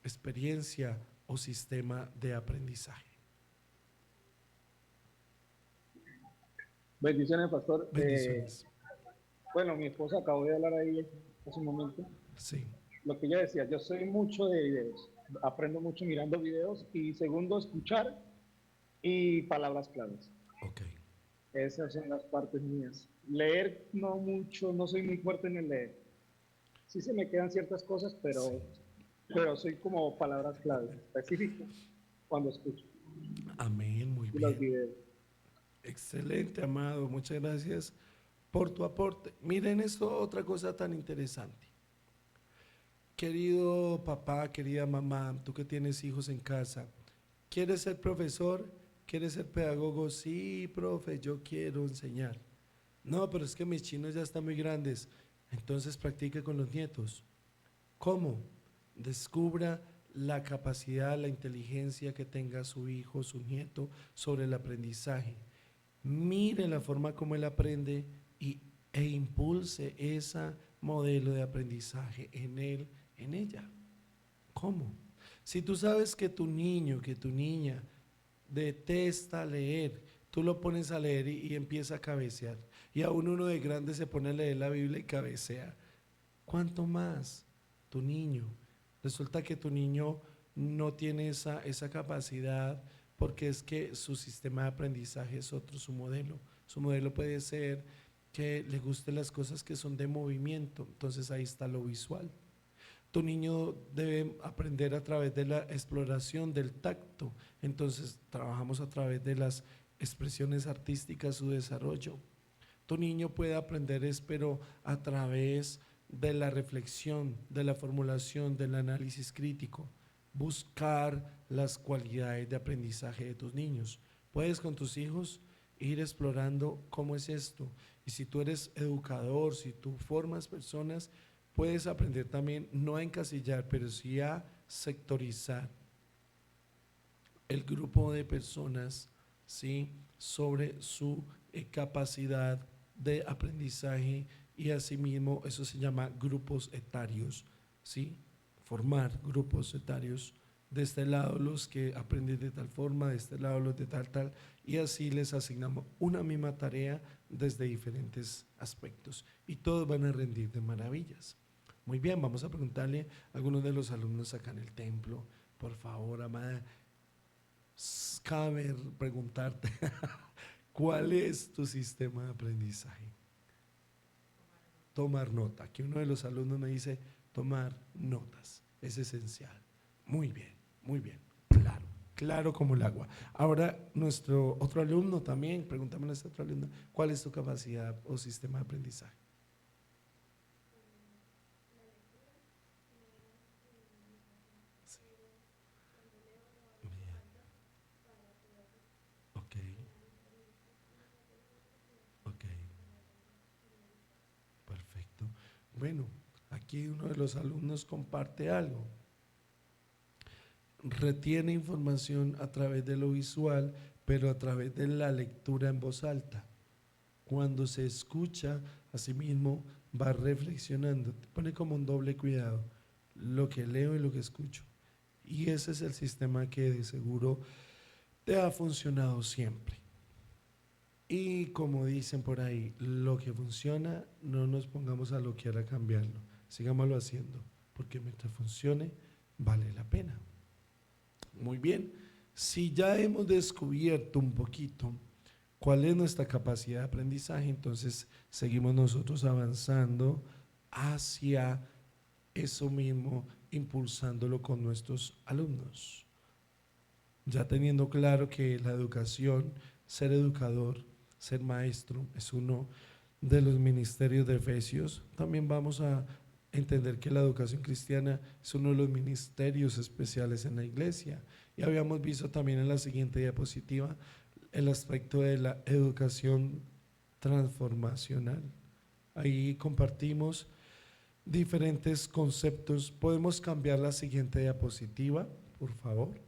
experiencia o sistema de aprendizaje? Bendiciones, pastor. Bendiciones. Bueno, mi esposa acabó de hablar ahí hace un momento. Sí. Lo que ella decía, yo soy mucho de videos, aprendo mucho mirando videos y segundo, escuchar y palabras claves. Ok. Esas son las partes mías. Leer no mucho, no soy muy fuerte en el leer. Sí se me quedan ciertas cosas, pero soy como palabras claves, específicas cuando escucho. Amén, muy Y los bien. videos. Excelente, amado. Muchas gracias por tu aporte. Miren esto, otra cosa tan interesante. Querido papá, querida mamá, tú que tienes hijos en casa, ¿quieres ser profesor? ¿Quieres ser pedagogo? Sí, profe, yo quiero enseñar. No, pero es que mis chinos ya están muy grandes. Entonces practique con los nietos. ¿Cómo? Descubra la capacidad, la inteligencia que tenga su hijo, su nieto sobre el aprendizaje. Mire la forma como él aprende e impulse ese modelo de aprendizaje en él, en ella. ¿Cómo? Si tú sabes que tu niño, que tu niña detesta leer, tú lo pones a leer y empieza a cabecear. Y aún uno de grande se pone a leer la Biblia y cabecea. ¿Cuánto más tu niño? Resulta que tu niño no tiene esa capacidad porque es que su sistema de aprendizaje es otro, su modelo. Su modelo puede ser que le gusten las cosas que son de movimiento, entonces ahí está lo visual. Tu niño debe aprender a través de la exploración del tacto, entonces trabajamos a través de las expresiones artísticas su desarrollo. Tu niño puede aprender pero a través de la reflexión, de la formulación, del análisis crítico, buscar las cualidades de aprendizaje de tus niños. Puedes con tus hijos ir explorando cómo es esto. Y si tú eres educador, si tú formas personas, puedes aprender también no a encasillar, pero sí a sectorizar el grupo de personas, ¿sí?, sobre su capacidad de aprendizaje y asimismo eso se llama grupos etarios, ¿sí? Formar grupos etarios, de este lado los que aprenden de tal forma, de este lado los de tal, y así les asignamos una misma tarea desde diferentes aspectos y todos van a rendir de maravillas. Muy bien, vamos a preguntarle a algunos de los alumnos acá en el templo, por favor, amada, cabe preguntarte, ¿cuál es tu sistema de aprendizaje? Tomar nota. Aquí uno de los alumnos me dice, tomar notas, es esencial. Muy bien, claro, claro como el agua. Ahora, nuestro otro alumno también, pregúntame a nuestro otro alumno, ¿cuál es tu capacidad o sistema de aprendizaje? Sí. Bien. Ok, ok, perfecto. Bueno, aquí uno de los alumnos comparte algo. Retiene información a través de lo visual, pero a través de la lectura en voz alta. Cuando se escucha, asimismo va reflexionando, te pone como un doble cuidado, lo que leo y lo que escucho. Y ese es el sistema que de seguro te ha funcionado siempre. Y como dicen por ahí, lo que funciona, no nos pongamos a loquear a cambiarlo, sigámoslo haciendo, porque mientras funcione, vale la pena. Muy bien, Si ya hemos descubierto un poquito cuál es nuestra capacidad de aprendizaje, entonces seguimos nosotros avanzando hacia eso mismo, impulsándolo con nuestros alumnos. Ya teniendo claro que la educación, ser educador, ser maestro, es uno de los ministerios de Efesios, también vamos a entender que la educación cristiana es uno de los ministerios especiales en la iglesia. Y habíamos visto también en la siguiente diapositiva el aspecto de la educación transformacional. Ahí compartimos diferentes conceptos. ¿Podemos cambiar la siguiente diapositiva, por favor?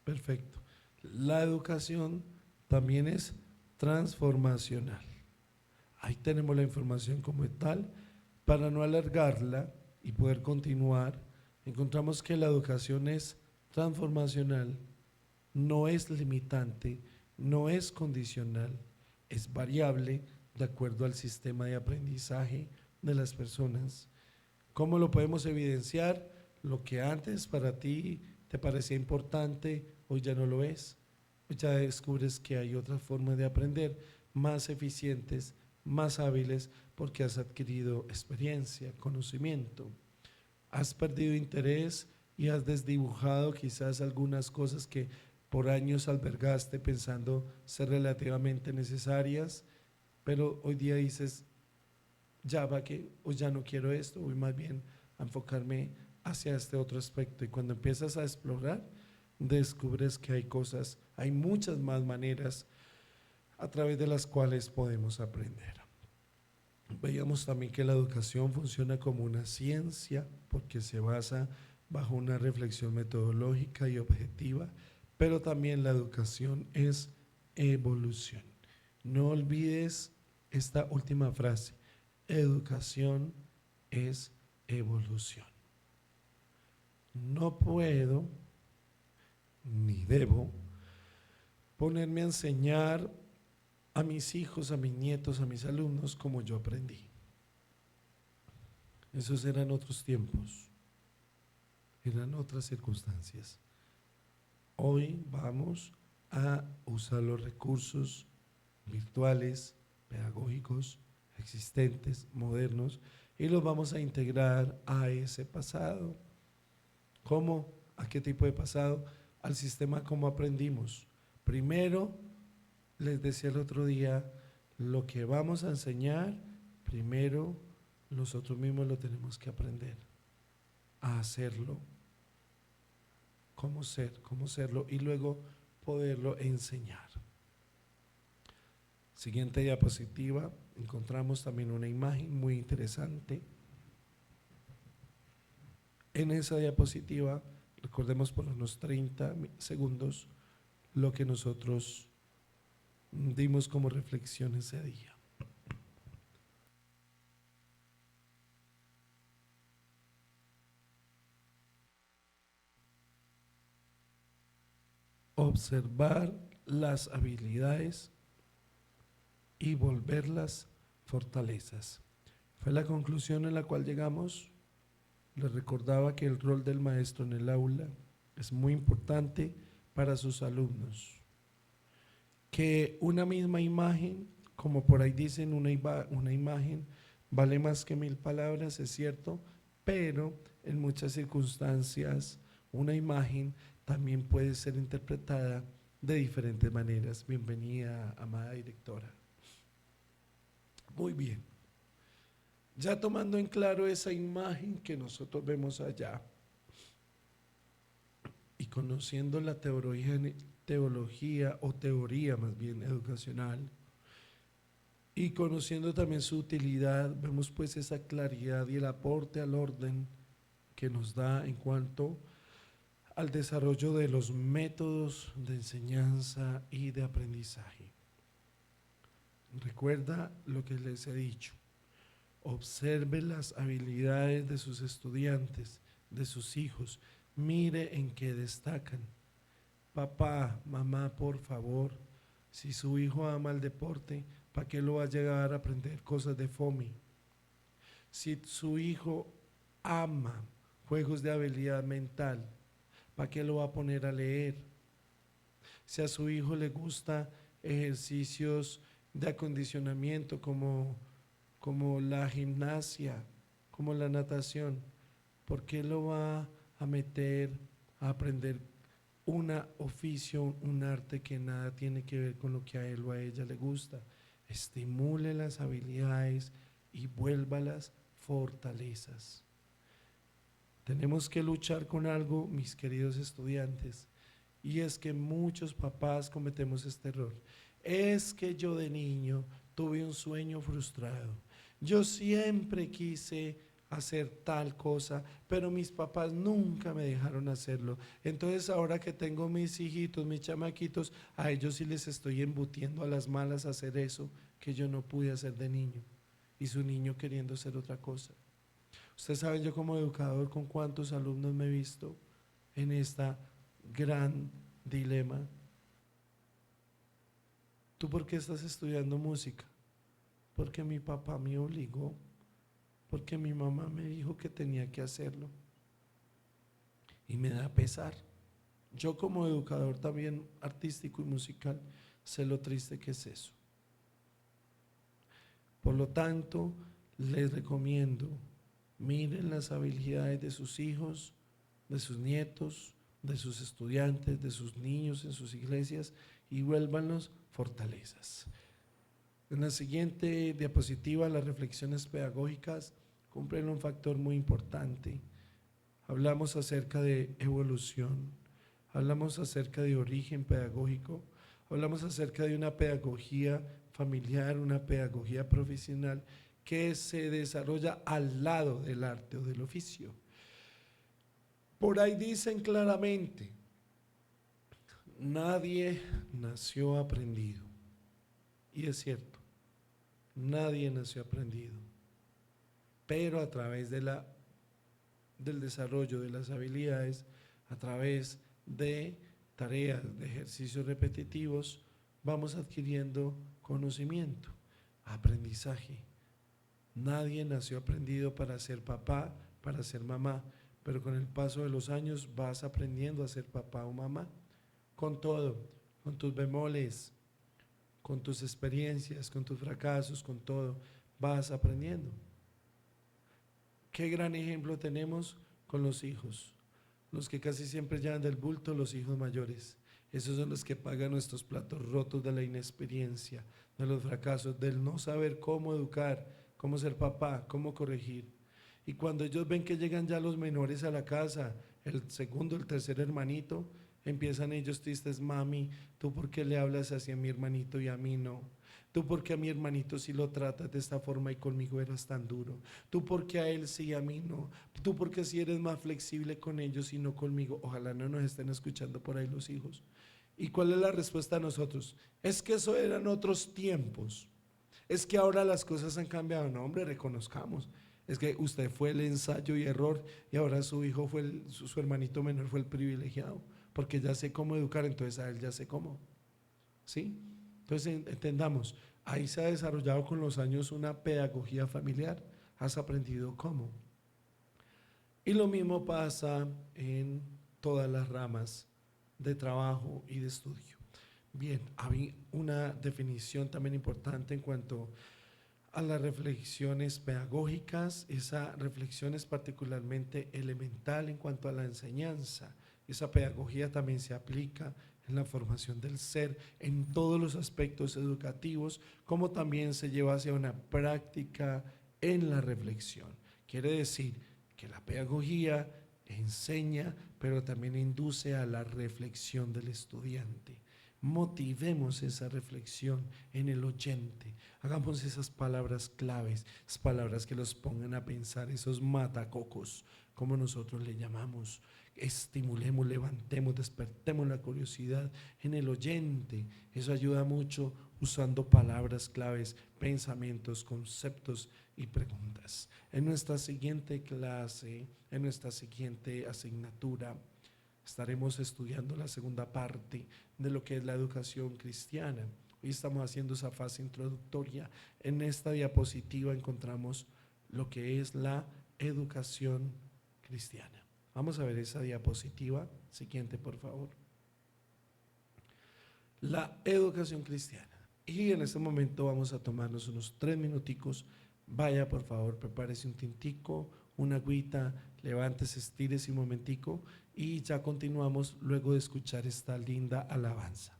Perfecto. La educación también es transformacional. Ahí tenemos la información como tal. Para no alargarla y poder continuar, encontramos que la educación es transformacional, no es limitante, no es condicional, es variable de acuerdo al sistema de aprendizaje de las personas. ¿Cómo lo podemos evidenciar? Lo que antes para ti te parecía importante, hoy ya no lo es. Hoy ya descubres que hay otras formas de aprender más eficientes, más hábiles, porque has adquirido experiencia, conocimiento. Has perdido interés y has desdibujado quizás algunas cosas que por años albergaste pensando ser relativamente necesarias, pero hoy día dices, ya va que hoy ya no quiero esto, voy más bien a enfocarme hacia este otro aspecto. Y cuando empiezas a explorar, descubres que hay cosas, hay muchas más maneras a través de las cuales podemos aprender. Veíamos también que la educación funciona como una ciencia porque se basa bajo una reflexión metodológica y objetiva, pero también la educación es evolución. No olvides esta última frase, educación es evolución. No puedo ni debo ponerme a enseñar a mis hijos, a mis nietos, a mis alumnos como yo aprendí. Esos eran otros tiempos, eran otras circunstancias. Hoy vamos a usar los recursos virtuales, pedagógicos, existentes, modernos, y los vamos a integrar a ese pasado. ¿Cómo? ¿A qué tipo de pasado? Al sistema como aprendimos. Primero, les decía el otro día, lo que vamos a enseñar, primero nosotros mismos lo tenemos que aprender a hacerlo, cómo serlo y luego poderlo enseñar. Siguiente diapositiva, encontramos también una imagen muy interesante. En esa diapositiva, recordemos por unos 30 segundos lo que nosotros dimos como reflexión ese día. Observar las habilidades y volverlas fortalezas. Fue la conclusión en la cual llegamos. Les recordaba que el rol del maestro en el aula es muy importante para sus alumnos. Que una misma imagen, como por ahí dicen, una imagen vale más que 1000 palabras, es cierto, pero en muchas circunstancias una imagen también puede ser interpretada de diferentes maneras. Bienvenida, amada directora. Muy bien. Ya tomando en claro esa imagen que nosotros vemos allá y conociendo la teología o teoría más bien educacional y conociendo también su utilidad, vemos pues esa claridad y el aporte al orden que nos da en cuanto al desarrollo de los métodos de enseñanza y de aprendizaje. Recuerda lo que les he dicho. Observe las habilidades de sus estudiantes, de sus hijos. Mire en qué destacan. Papá, mamá, por favor, si su hijo ama el deporte, ¿para qué lo va a llegar a aprender cosas de FOMI? Si su hijo ama juegos de habilidad mental, ¿para qué lo va a poner a leer? Si a su hijo le gusta ejercicios de acondicionamiento como la gimnasia, como la natación, ¿por qué lo va a meter a aprender un oficio, un arte que nada tiene que ver con lo que a él o a ella le gusta? Estimule las habilidades y vuélvalas fortalezas. Tenemos que luchar con algo, mis queridos estudiantes, y es que muchos papás cometemos este error. Es que yo de niño tuve un sueño frustrado. Yo siempre quise hacer tal cosa, pero mis papás nunca me dejaron hacerlo. Entonces ahora que tengo mis hijitos, mis chamaquitos, a ellos sí les estoy embutiendo a las malas a hacer eso que yo no pude hacer de niño. Y su niño queriendo hacer otra cosa. Ustedes saben, yo como educador, con cuántos alumnos me he visto en esta gran dilema. ¿Tú por qué estás estudiando música? Porque mi papá me obligó, porque mi mamá me dijo que tenía que hacerlo. Y me da pesar. Yo como educador también artístico y musical sé lo triste que es eso. Por lo tanto, les recomiendo, miren las habilidades de sus hijos, de sus nietos, de sus estudiantes, de sus niños en sus iglesias y vuélvanlos fortalezas. En la siguiente diapositiva, las reflexiones pedagógicas cumplen un factor muy importante. Hablamos acerca de evolución, hablamos acerca de origen pedagógico, hablamos acerca de una pedagogía familiar, una pedagogía profesional que se desarrolla al lado del arte o del oficio. Por ahí dicen claramente, nadie nació aprendido. Y es cierto, nadie nació aprendido. Pero a través del desarrollo de las habilidades, a través de tareas, de ejercicios repetitivos, vamos adquiriendo conocimiento, aprendizaje. Nadie nació aprendido para ser papá, para ser mamá, pero con el paso de los años vas aprendiendo a ser papá o mamá, con todo, con tus bemoles, con tus experiencias, con tus fracasos, con todo, vas aprendiendo. Qué gran ejemplo tenemos con los hijos, los que casi siempre llevan del bulto, los hijos mayores. Esos son los que pagan nuestros platos rotos de la inexperiencia, de los fracasos, del no saber cómo educar, cómo ser papá, cómo corregir. Y cuando ellos ven que llegan ya los menores a la casa, el segundo, el tercer hermanito, empiezan ellos tristes: mami, ¿tú por qué le hablas así a mi hermanito y a mí no? ¿Tú por qué a mi hermanito sí lo tratas de esta forma y conmigo eras tan duro? ¿Tú por qué a él sí y a mí no? ¿Tú por qué sí eres más flexible con ellos y no conmigo? Ojalá no nos estén escuchando por ahí los hijos. ¿Y cuál es la respuesta a nosotros? Es que eso eran otros tiempos. Es que ahora las cosas han cambiado. No, hombre, reconozcamos. Es que usted fue el ensayo y error y ahora su hijo fue su hermanito menor fue el privilegiado, porque ya sé cómo educar, entonces a él ya sé cómo. ¿Sí? Entonces entendamos, ahí se ha desarrollado con los años una pedagogía familiar, has aprendido cómo. Y lo mismo pasa en todas las ramas de trabajo y de estudio. Bien, había una definición también importante en cuanto a las reflexiones pedagógicas. Esa reflexión es particularmente elemental en cuanto a la enseñanza. Esa pedagogía también se aplica en la formación del ser, en todos los aspectos educativos, como también se lleva hacia una práctica en la reflexión. Quiere decir que la pedagogía enseña, pero también induce a la reflexión del estudiante. Motivemos esa reflexión en el oyente, hagamos esas palabras claves, esas palabras que los pongan a pensar, esos matacocos, como nosotros le llamamos. Estimulemos, levantemos, despertemos la curiosidad en el oyente. Eso ayuda mucho usando palabras claves, pensamientos, conceptos y preguntas. En nuestra siguiente clase, en nuestra siguiente asignatura, estaremos estudiando la segunda parte de lo que es la educación cristiana. Hoy estamos haciendo esa fase introductoria. En esta diapositiva encontramos lo que es la educación cristiana. Vamos a ver esa diapositiva. Siguiente, por favor. La educación cristiana. Y en este momento vamos a tomarnos unos 3 minuticos. Vaya, por favor, prepárese un tintico, una agüita, levántese, estírese un momentico y ya continuamos luego de escuchar esta linda alabanza.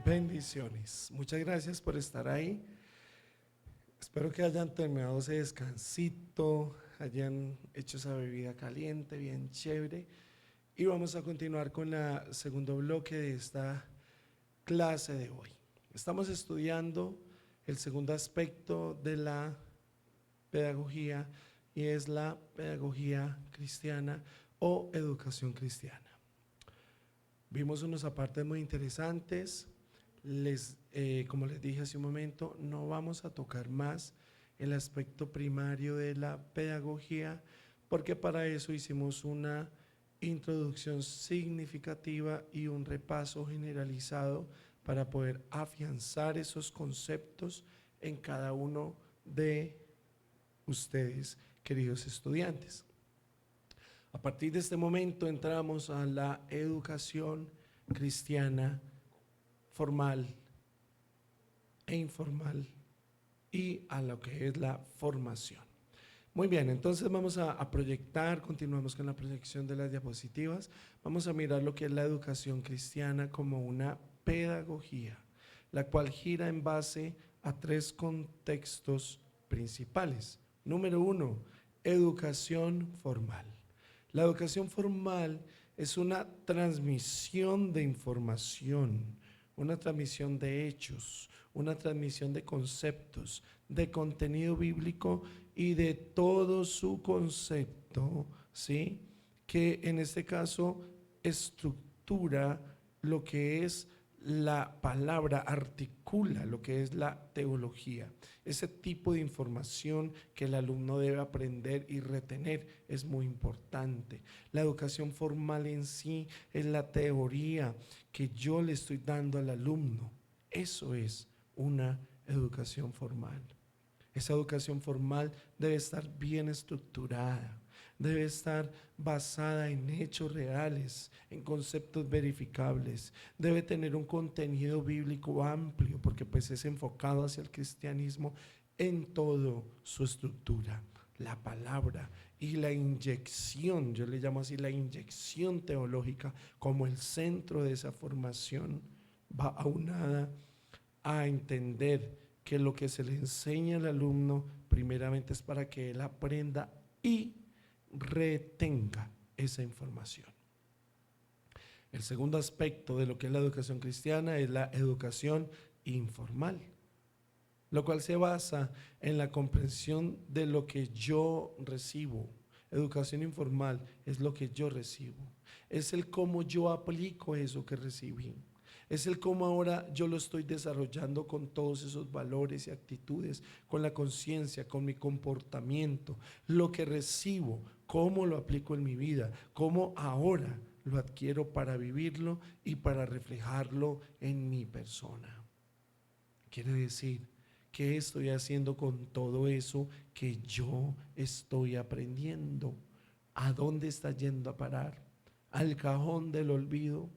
Bendiciones. Muchas gracias por estar ahí. Espero que hayan terminado ese descansito, hayan hecho esa bebida caliente, bien chévere. Y vamos a continuar con el segundo bloque de esta clase de hoy. Estamos estudiando el segundo aspecto de la pedagogía y es la pedagogía cristiana o educación cristiana. Vimos unos apartes muy interesantes. Como les dije hace un momento, no vamos a tocar más el aspecto primario de la pedagogía porque para eso hicimos una introducción significativa y un repaso generalizado para poder afianzar esos conceptos en cada uno de ustedes, queridos estudiantes. A partir de este momento entramos a la educación cristiana formal e informal y a lo que es la formación. Muy bien, entonces vamos a proyectar, continuamos con la proyección de las diapositivas. Vamos a mirar lo que es la educación cristiana como una pedagogía, la cual gira en base a 3 contextos principales. Número 1, educación formal. La educación formal es una transmisión de información, una transmisión de hechos, una transmisión de conceptos, de contenido bíblico y de todo su concepto, ¿sí? Que en este caso estructura lo que es la palabra, articula lo que es la teología. Ese tipo de información que el alumno debe aprender y retener es muy importante. La educación formal en sí es la teoría que yo le estoy dando al alumno. Eso es una educación formal. Esa educación formal debe estar bien estructurada, debe estar basada en hechos reales, en conceptos verificables, debe tener un contenido bíblico amplio porque pues es enfocado hacia el cristianismo en toda su estructura. La palabra y la inyección, yo le llamo así la inyección teológica como el centro de esa formación va aunada a entender que lo que se le enseña al alumno primeramente es para que él aprenda y retenga esa información. El segundo aspecto de lo que es la educación cristiana es la educación informal, lo cual se basa en la comprensión de lo que yo recibo. Educación informal es lo que yo recibo, es el cómo yo aplico eso que recibí. Es el cómo ahora yo lo estoy desarrollando con todos esos valores y actitudes, con la conciencia, con mi comportamiento, lo que recibo, cómo lo aplico en mi vida, cómo ahora lo adquiero para vivirlo y para reflejarlo en mi persona. Quiere decir, ¿qué estoy haciendo con todo eso que yo estoy aprendiendo? ¿A dónde está yendo a parar? ¿Al cajón del olvido?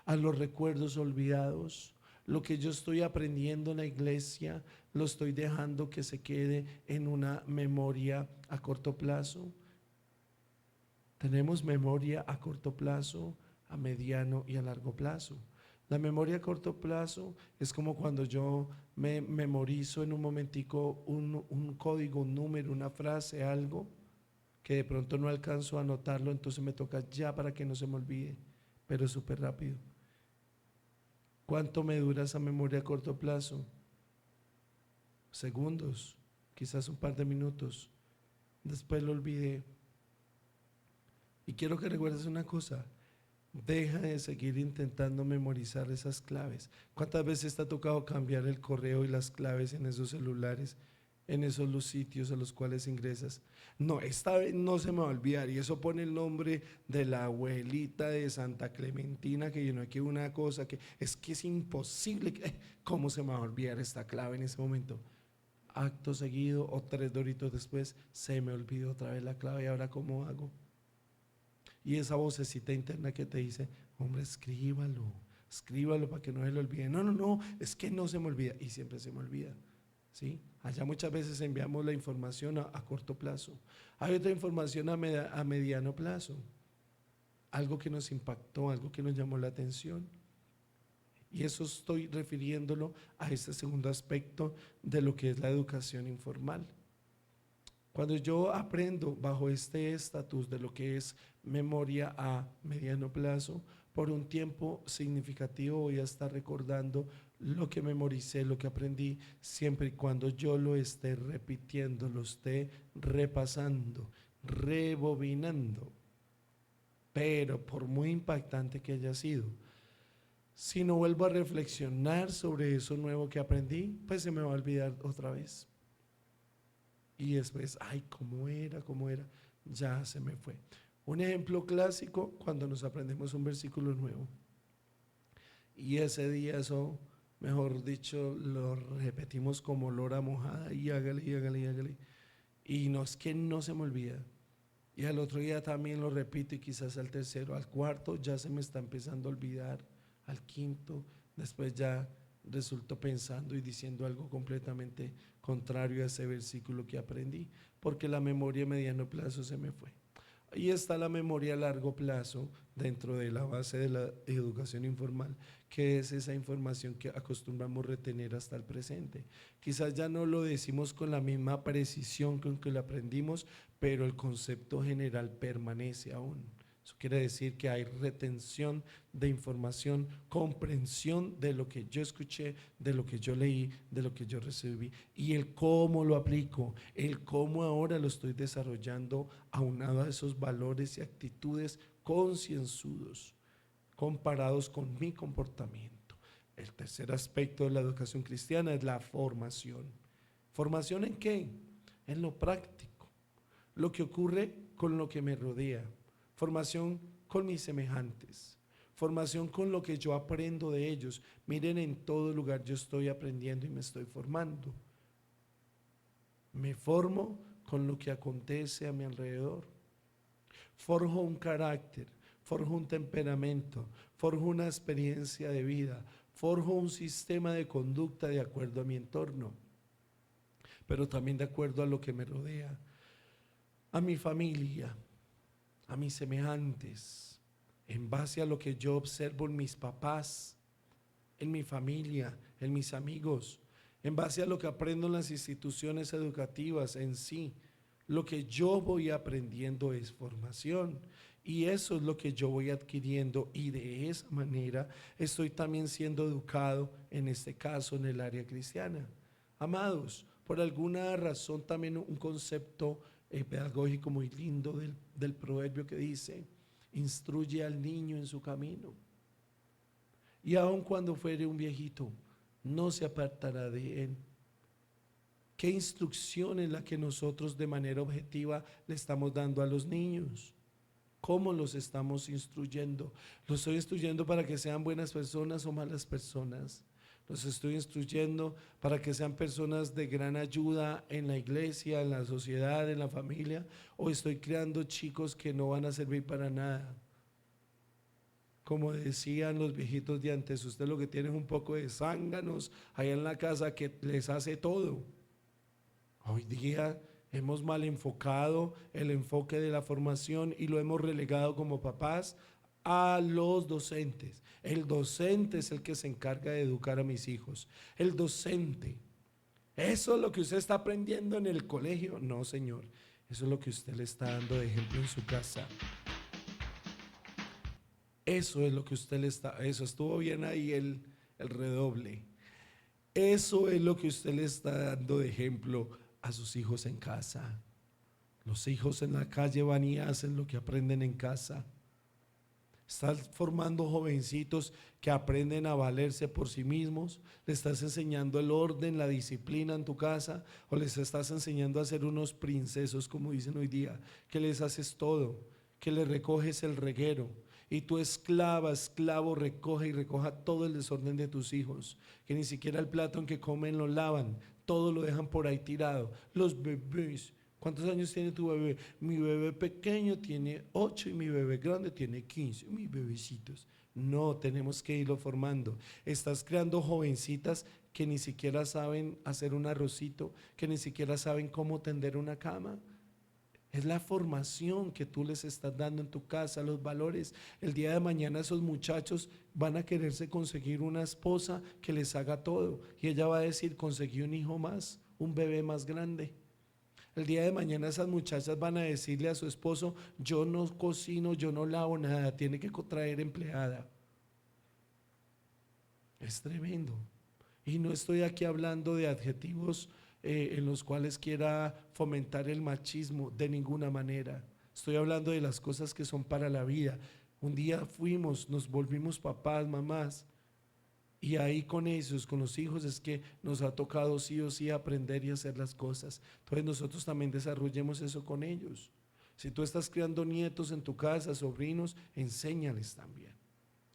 ¿A los recuerdos olvidados? Lo que yo estoy aprendiendo en la iglesia, ¿lo estoy dejando que se quede en una memoria a corto plazo? Tenemos memoria a corto plazo, a mediano y a largo plazo. La memoria a corto plazo es como cuando yo me memorizo en un momentico un código, un número, una frase, algo que de pronto no alcanzo a anotarlo, entonces me toca ya para que no se me olvide, pero es súper rápido. ¿Cuánto me dura esa memoria a corto plazo? Segundos, quizás un par de minutos. Después lo olvidé. Y quiero que recuerdes una cosa: deja de seguir intentando memorizar esas claves. ¿Cuántas veces te ha tocado cambiar el correo y las claves en esos celulares, en esos los sitios a los cuales ingresas? No, esta vez no se me va a olvidar, y eso pone el nombre de la abuelita de Santa Clementina que llenó aquí una cosa que es imposible. ¿Cómo se me va a olvidar esta clave en ese momento? Acto seguido o 3 doritos después se me olvidó otra vez la clave. ¿Y ahora cómo hago? Y esa vocecita interna que te dice: hombre, escríbalo para que no se le olvide. No, es que no se me olvida, y siempre se me olvida, ¿sí? Allá muchas veces enviamos la información a corto plazo. Hay otra información a mediano plazo, algo que nos impactó, algo que nos llamó la atención, Y eso estoy refiriéndolo a este segundo aspecto de lo que es la educación informal. Cuando yo aprendo bajo este estatus de lo que es memoria a mediano plazo, por un tiempo significativo voy a estar recordando lo que memoricé, lo que aprendí, siempre y cuando yo lo esté repitiendo, lo esté repasando, rebobinando. Pero por muy impactante que haya sido, si no vuelvo a reflexionar sobre eso nuevo que aprendí, pues se me va a olvidar otra vez. Y después, ay, ¿cómo era? ¿Cómo era? Ya se me fue. Un ejemplo clásico, cuando nos aprendemos un versículo nuevo. Y ese día eso, mejor dicho, lo repetimos como lora mojada y hágale, y hágale, y hágale. Y no es que no se me olvida. Y al otro día también lo repito y quizás al tercero, al cuarto ya se me está empezando a olvidar, al quinto, después ya resulto pensando y diciendo algo completamente contrario a ese versículo que aprendí, porque la memoria a mediano plazo se me fue. Ahí está la memoria a largo plazo dentro de la base de la educación informal, que es esa información que acostumbramos retener hasta el presente. Quizás ya no lo decimos con la misma precisión con que lo aprendimos, pero el concepto general permanece aún. Eso quiere decir que hay retención de información, comprensión de lo que yo escuché, de lo que yo leí, de lo que yo recibí y el cómo lo aplico, el cómo ahora lo estoy desarrollando aunado a esos valores y actitudes concienzudos comparados con mi comportamiento. El tercer aspecto de la educación cristiana es la formación. ¿Formación en qué? En lo práctico, lo que ocurre con lo que me rodea. Formación con mis semejantes, formación con lo que yo aprendo de ellos. Miren, en todo lugar yo estoy aprendiendo y me estoy formando. Me formo con lo que acontece a mi alrededor. Forjo un carácter, forjo un temperamento, forjo una experiencia de vida, forjo un sistema de conducta de acuerdo a mi entorno, pero también de acuerdo a lo que me rodea, a mi familia, a mis semejantes, en base a lo que yo observo en mis papás, en mi familia, en mis amigos, en base a lo que aprendo en las instituciones educativas en sí. Lo que yo voy aprendiendo es formación y eso es lo que yo voy adquiriendo y de esa manera estoy también siendo educado, en este caso en el área cristiana. Amados, por alguna razón también un concepto pedagógico muy lindo del proverbio que dice: instruye al niño en su camino y aun cuando fuere un viejito no se apartará de él. ¿Qué instrucción es la que nosotros de manera objetiva le estamos dando a los niños? ¿Cómo los estamos instruyendo? ¿Los estoy instruyendo para que sean buenas personas o malas personas? Los estoy instruyendo para que sean personas de gran ayuda en la iglesia, en la sociedad, en la familia, o estoy creando chicos que no van a servir para nada. Como decían los viejitos de antes, usted lo que tiene es un poco de zánganos allá en la casa que les hace todo. Hoy día hemos mal enfocado el enfoque de la formación y lo hemos relegado como papás a los docentes. El docente es el que se encarga de educar a mis hijos. El docente. ¿Eso es lo que usted está aprendiendo en el colegio? No, señor. Eso es lo que usted le está dando de ejemplo en su casa. Eso es lo que usted le está... Eso, estuvo bien ahí el redoble. Eso es lo que usted le está dando de ejemplo a sus hijos en casa. Los hijos en la calle van y hacen lo que aprenden en casa. Estás formando jovencitos que aprenden a valerse por sí mismos. Le estás enseñando el orden, la disciplina en tu casa, o les estás enseñando a ser unos princesos, como dicen hoy día, que les haces todo, que les recoges el reguero y tu esclavo recoge y recoja todo el desorden de tus hijos, que ni siquiera el plato en que comen lo lavan, todo lo dejan por ahí tirado. Los bebés, ¿cuántos años tiene tu bebé? Mi bebé pequeño tiene 8 y mi bebé grande tiene 15. Mis bebecitos. No, tenemos que irlo formando. Estás creando jovencitas que ni siquiera saben hacer un arrocito, que ni siquiera saben cómo tender una cama. Es la formación que tú les estás dando en tu casa, los valores. El día de mañana esos muchachos van a quererse conseguir una esposa que les haga todo. Y ella va a decir, conseguí un hijo más, un bebé más grande. El día de mañana esas muchachas van a decirle a su esposo, yo no cocino, yo no lavo nada, tiene que traer empleada. Es tremendo. Y no estoy aquí hablando de adjetivos en los cuales quiera fomentar el machismo de ninguna manera. Estoy hablando de las cosas que son para la vida. Un día nos volvimos papás, mamás, y ahí con ellos, con los hijos, es que nos ha tocado sí o sí aprender y hacer las cosas. Entonces nosotros también desarrollemos eso con ellos. Si tú estás criando nietos en tu casa, sobrinos, enséñales también.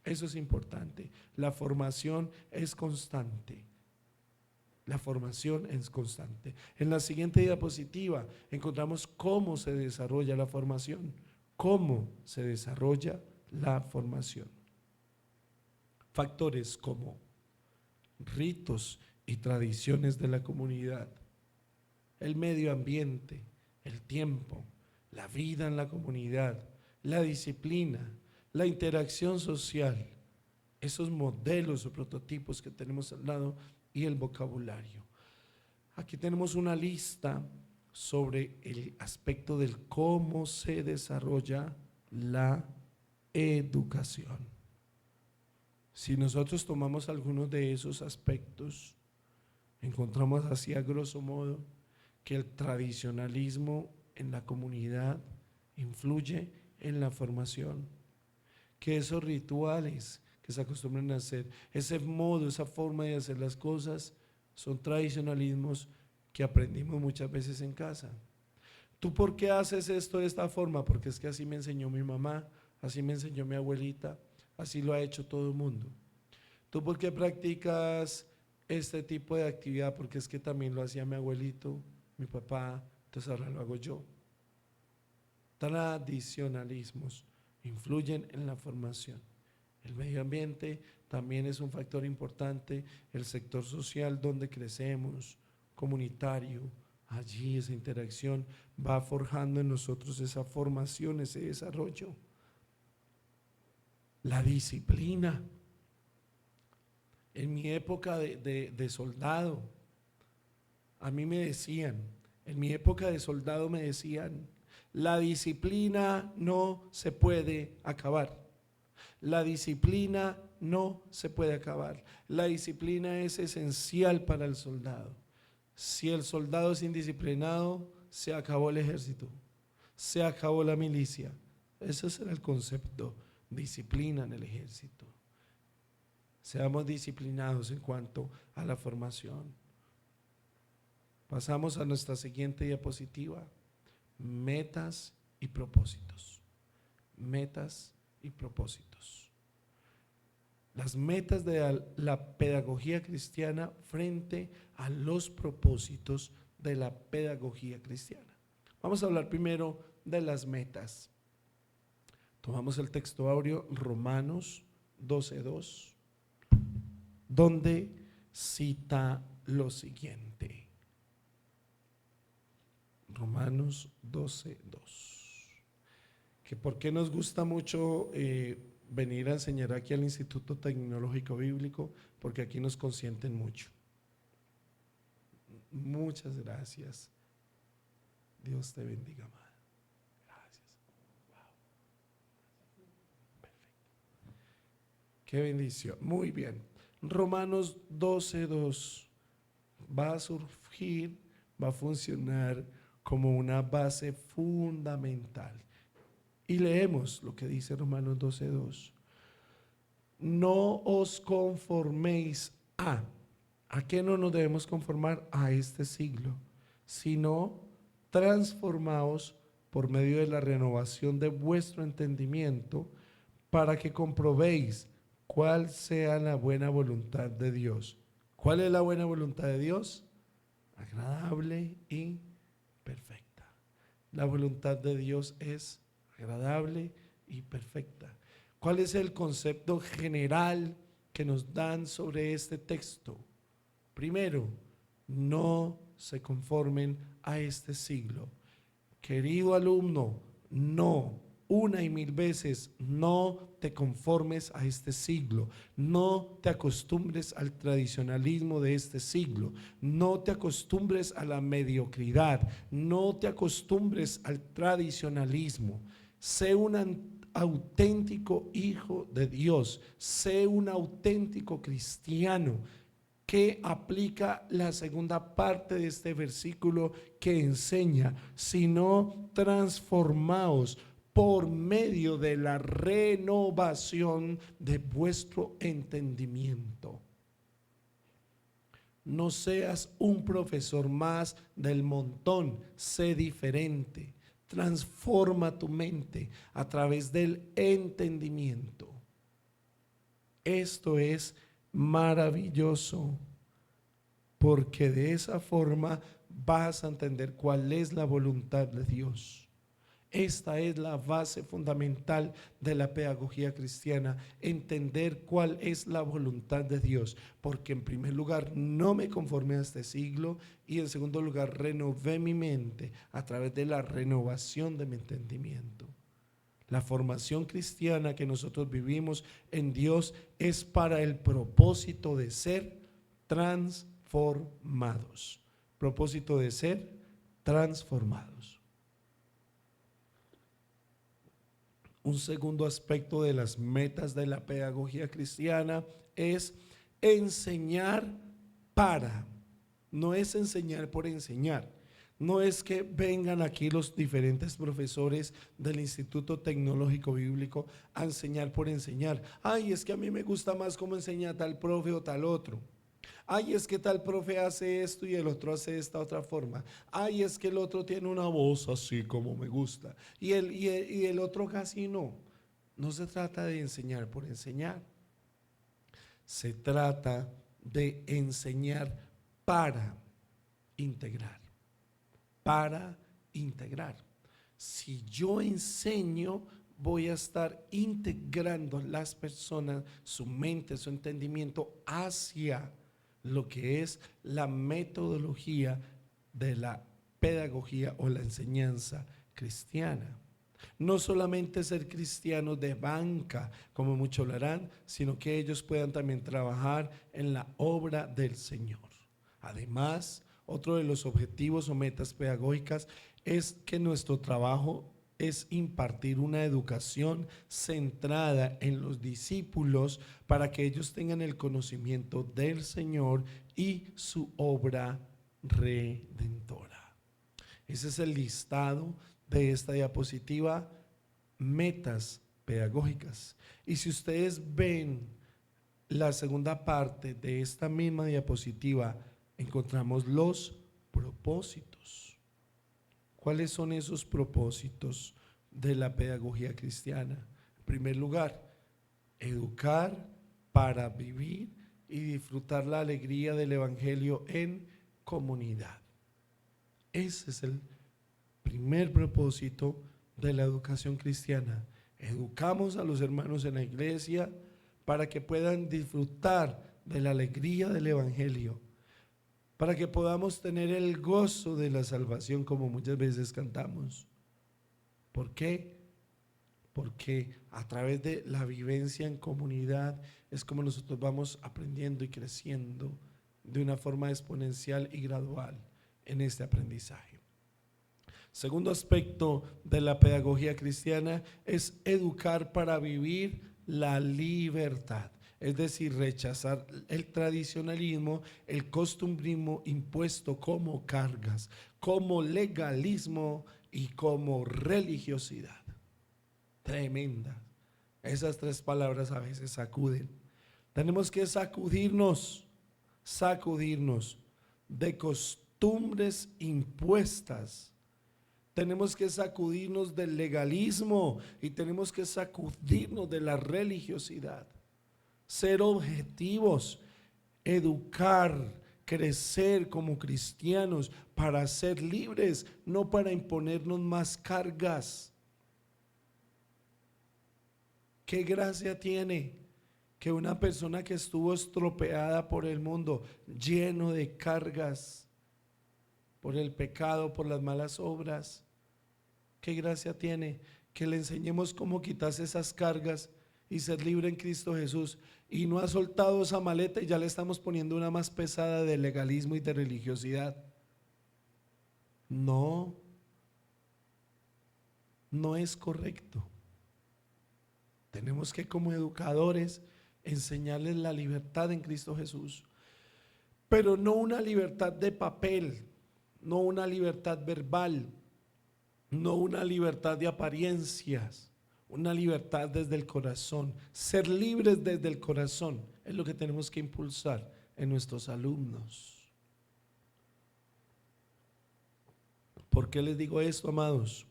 Eso es importante. La formación es constante. La formación es constante. En la siguiente diapositiva encontramos cómo se desarrolla la formación. ¿Cómo se desarrolla la formación? Factores como ritos y tradiciones de la comunidad, el medio ambiente, el tiempo, la vida en la comunidad, la disciplina, la interacción social, esos modelos o prototipos que tenemos al lado y el vocabulario. Aquí tenemos una lista sobre el aspecto del cómo se desarrolla la educación. Si nosotros tomamos algunos de esos aspectos, encontramos así a grosso modo que el tradicionalismo en la comunidad influye en la formación, que esos rituales que se acostumbran a hacer, ese modo, esa forma de hacer las cosas, son tradicionalismos que aprendimos muchas veces en casa. ¿Tú por qué haces esto de esta forma? Porque es que así me enseñó mi mamá, así me enseñó mi abuelita, así lo ha hecho todo el mundo. ¿Tú por qué practicas este tipo de actividad? Porque es que también lo hacía mi abuelito, mi papá, entonces ahora lo hago yo. Tradicionalismos influyen en la formación. El medio ambiente también es un factor importante, el sector social donde crecemos, comunitario, allí esa interacción va forjando en nosotros esa formación, ese desarrollo. La disciplina. En mi época de soldado, a mí me decían, en mi época de soldado me decían, la disciplina no se puede acabar. La disciplina no se puede acabar. La disciplina es esencial para el soldado. Si el soldado es indisciplinado, se acabó el ejército, se acabó la milicia. Ese es el concepto, disciplina en el ejército. Seamos disciplinados en cuanto a la formación. Pasamos a nuestra siguiente diapositiva. Metas y propósitos. Metas y propósitos. Las metas de la pedagogía cristiana frente a los propósitos de la pedagogía cristiana. Vamos a hablar primero de las metas. Tomamos el texto áureo Romanos 12:2, donde cita lo siguiente. Romanos 12:2. Que por qué nos gusta mucho venir a enseñar aquí al Instituto Tecnológico Bíblico, porque aquí nos consienten mucho. Muchas gracias. Dios te bendiga, madre. Gracias. Wow. Perfecto. Qué bendición. Muy bien. Romanos 12:2 va a surgir, va a funcionar como una base fundamental. Y leemos lo que dice Romanos 12:2. No os conforméis ¿a qué no nos debemos conformar? A este siglo, sino transformaos por medio de la renovación de vuestro entendimiento, para que comprobéis cuál sea la buena voluntad de Dios. ¿Cuál es la buena voluntad de Dios? Agradable y perfecta. La voluntad de Dios es agradable y perfecta. ¿Cuál es el concepto general que nos dan sobre este texto? Primero, no se conformen a este siglo. Querido alumno, no, una y mil veces, no te conformes a este siglo, no te acostumbres al tradicionalismo de este siglo, no te acostumbres a la mediocridad, no te acostumbres al tradicionalismo. Sé un auténtico hijo de Dios, sé un auténtico cristiano que aplica la segunda parte de este versículo que enseña, sino transformaos por medio de la renovación de vuestro entendimiento. No seas un profesor más del montón, sé diferente. Transforma tu mente a través del entendimiento. Esto es maravilloso, porque de esa forma vas a entender cuál es la voluntad de Dios. Esta es la base fundamental de la pedagogía cristiana, entender cuál es la voluntad de Dios, porque en primer lugar no me conformé a este siglo y en segundo lugar renové mi mente a través de la renovación de mi entendimiento. La formación cristiana que nosotros vivimos en Dios es para el propósito de ser transformados. Propósito de ser transformados. Un segundo aspecto de las metas de la pedagogía cristiana es enseñar para. No es enseñar por enseñar. No es que vengan aquí los diferentes profesores del Instituto Tecnológico Bíblico a enseñar por enseñar. Ay, es que a mí me gusta más cómo enseña tal profe o tal otro. Ay, es que tal profe hace esto y el otro hace esta otra forma. Ay, es que el otro tiene una voz así como me gusta y el otro casi no. No se trata de enseñar por enseñar. Se trata de enseñar para integrar. Para integrar. Si yo enseño, voy a estar integrando a las personas, su mente, su entendimiento hacia lo que es la metodología de la pedagogía o la enseñanza cristiana. No solamente ser cristianos de banca, como muchos lo harán, sino que ellos puedan también trabajar en la obra del Señor. Además, otro de los objetivos o metas pedagógicas es que nuestro trabajo es impartir una educación centrada en los discípulos para que ellos tengan el conocimiento del Señor y su obra redentora. Ese es el listado de esta diapositiva, metas pedagógicas. Y si ustedes ven la segunda parte de esta misma diapositiva, encontramos los propósitos. ¿Cuáles son esos propósitos de la pedagogía cristiana? En primer lugar, educar para vivir y disfrutar la alegría del evangelio en comunidad. Ese es el primer propósito de la educación cristiana. Educamos a los hermanos en la iglesia para que puedan disfrutar de la alegría del evangelio, para que podamos tener el gozo de la salvación, como muchas veces cantamos. ¿Por qué? Porque a través de la vivencia en comunidad es como nosotros vamos aprendiendo y creciendo de una forma exponencial y gradual en este aprendizaje. Segundo aspecto de la pedagogía cristiana es educar para vivir la libertad. Es decir, rechazar el tradicionalismo, el costumbrismo impuesto como cargas, como legalismo y como religiosidad. Tremenda. Esas tres palabras a veces sacuden. Tenemos que sacudirnos de costumbres impuestas. Tenemos que sacudirnos del legalismo y tenemos que sacudirnos de la religiosidad. Ser objetivos, educar, crecer como cristianos para ser libres, no para imponernos más cargas. ¿Qué gracia tiene que una persona que estuvo estropeada por el mundo, lleno de cargas, por el pecado, por las malas obras, ¿Qué gracia tiene que le enseñemos cómo quitarse esas cargas y ser libre en Cristo Jesús? Y no ha soltado esa maleta y ya le estamos poniendo una más pesada de legalismo y de religiosidad. No, no es correcto. Tenemos que, como educadores, enseñarles la libertad en Cristo Jesús, pero no una libertad de papel, no una libertad verbal, no una libertad de apariencias, una libertad desde el corazón. Ser libres desde el corazón es lo que tenemos que impulsar en nuestros alumnos. ¿Por qué les digo esto, amados?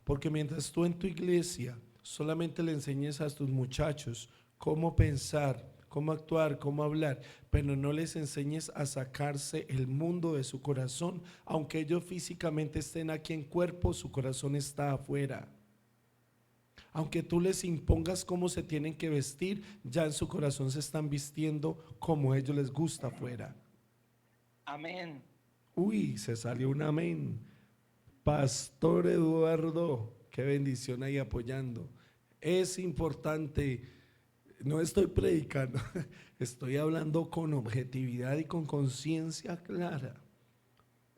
Porque mientras tú en tu iglesia solamente le enseñes a tus muchachos cómo pensar, cómo actuar, cómo hablar, pero no les enseñes a sacarse el mundo de su corazón, aunque ellos físicamente estén aquí en cuerpo, su corazón está afuera. Aunque tú les impongas cómo se tienen que vestir, ya en su corazón se están vistiendo como a ellos les gusta afuera. Amén. Uy, se salió un amén. Pastor Eduardo, qué bendición ahí apoyando. Es importante, no estoy predicando, estoy hablando con objetividad y con conciencia clara.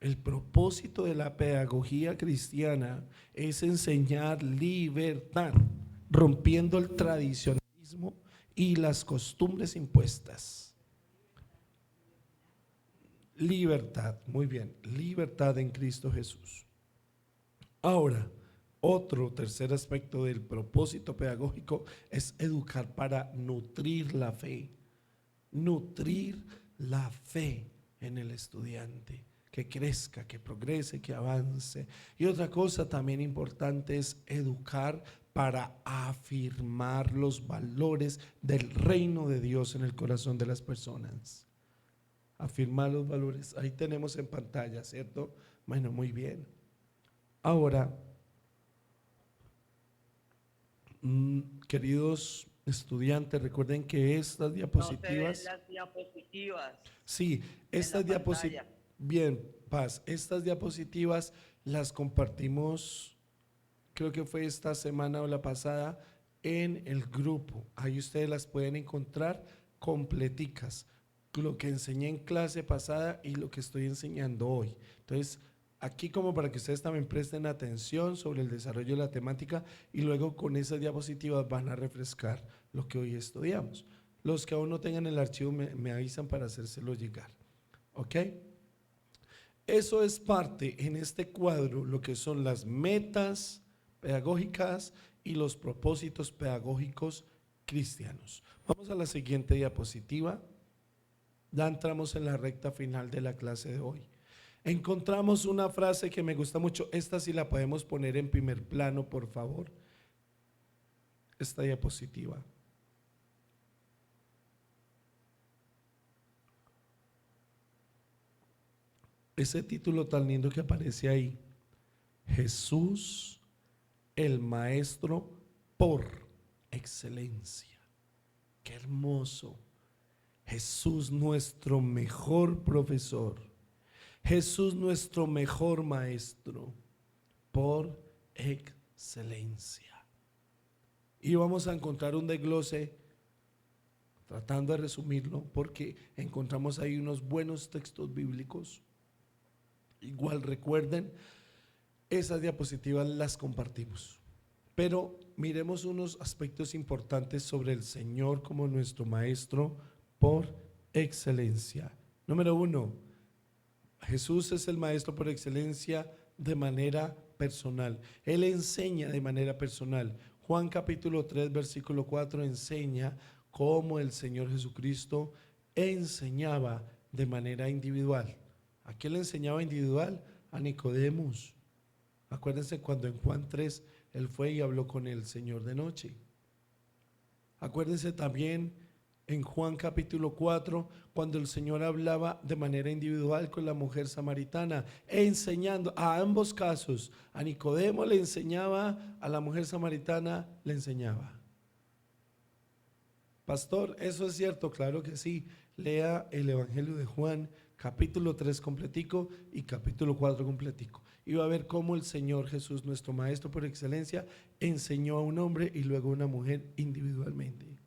El propósito de la pedagogía cristiana es enseñar libertad, rompiendo el tradicionalismo y las costumbres impuestas. Libertad, muy bien, libertad en Cristo Jesús. Ahora, otro tercer aspecto del propósito pedagógico es educar para nutrir la fe en el estudiante, que crezca, que progrese, que avance. Y otra cosa también importante es educar para afirmar los valores del reino de Dios en el corazón de las personas. Afirmar los valores, ahí tenemos en pantalla, ¿cierto? Bueno, muy bien. Ahora, queridos estudiantes, recuerden que estas diapositivas… No se ven las diapositivas. Sí, estas diapositivas… Bien, Paz, estas diapositivas las compartimos, creo que fue esta semana o la pasada, en el grupo. Ahí ustedes las pueden encontrar completicas, lo que enseñé en clase pasada y lo que estoy enseñando hoy. Entonces, aquí como para que ustedes también presten atención sobre el desarrollo de la temática y luego con esas diapositivas van a refrescar lo que hoy estudiamos. Los que aún no tengan el archivo me avisan para hacérselo llegar. ¿Ok? Eso es parte en este cuadro, lo que son las metas pedagógicas y los propósitos pedagógicos cristianos. Vamos a la siguiente diapositiva. Ya entramos en la recta final de la clase de hoy. Encontramos una frase que me gusta mucho. Esta sí la podemos poner en primer plano, por favor. Esta diapositiva. Ese título tan lindo que aparece ahí. Jesús, el Maestro por excelencia. Qué hermoso. Jesús, nuestro mejor profesor. Jesús, nuestro mejor maestro por excelencia. Y vamos a encontrar un desglose tratando de resumirlo porque encontramos ahí unos buenos textos bíblicos. Igual recuerden, esas diapositivas las compartimos. Pero miremos unos aspectos importantes sobre el Señor como nuestro maestro por excelencia. Número 1, Jesús es el maestro por excelencia de manera personal. Él enseña de manera personal. Juan capítulo 3 versículo 4 enseña cómo el Señor Jesucristo enseñaba de manera individual. ¿A quién le enseñaba individual? A Nicodemos. Acuérdense cuando en Juan 3 él fue y habló con el Señor de noche. Acuérdense también en Juan capítulo 4 cuando el Señor hablaba de manera individual con la mujer samaritana, enseñando a ambos casos. A Nicodemo le enseñaba, a la mujer samaritana le enseñaba. Pastor, eso es cierto, claro que sí. Lea el Evangelio de Juan, capítulo 3 completico y capítulo 4 completico. Y va a ver cómo el Señor Jesús, nuestro Maestro por excelencia, enseñó a un hombre y luego a una mujer individualmente.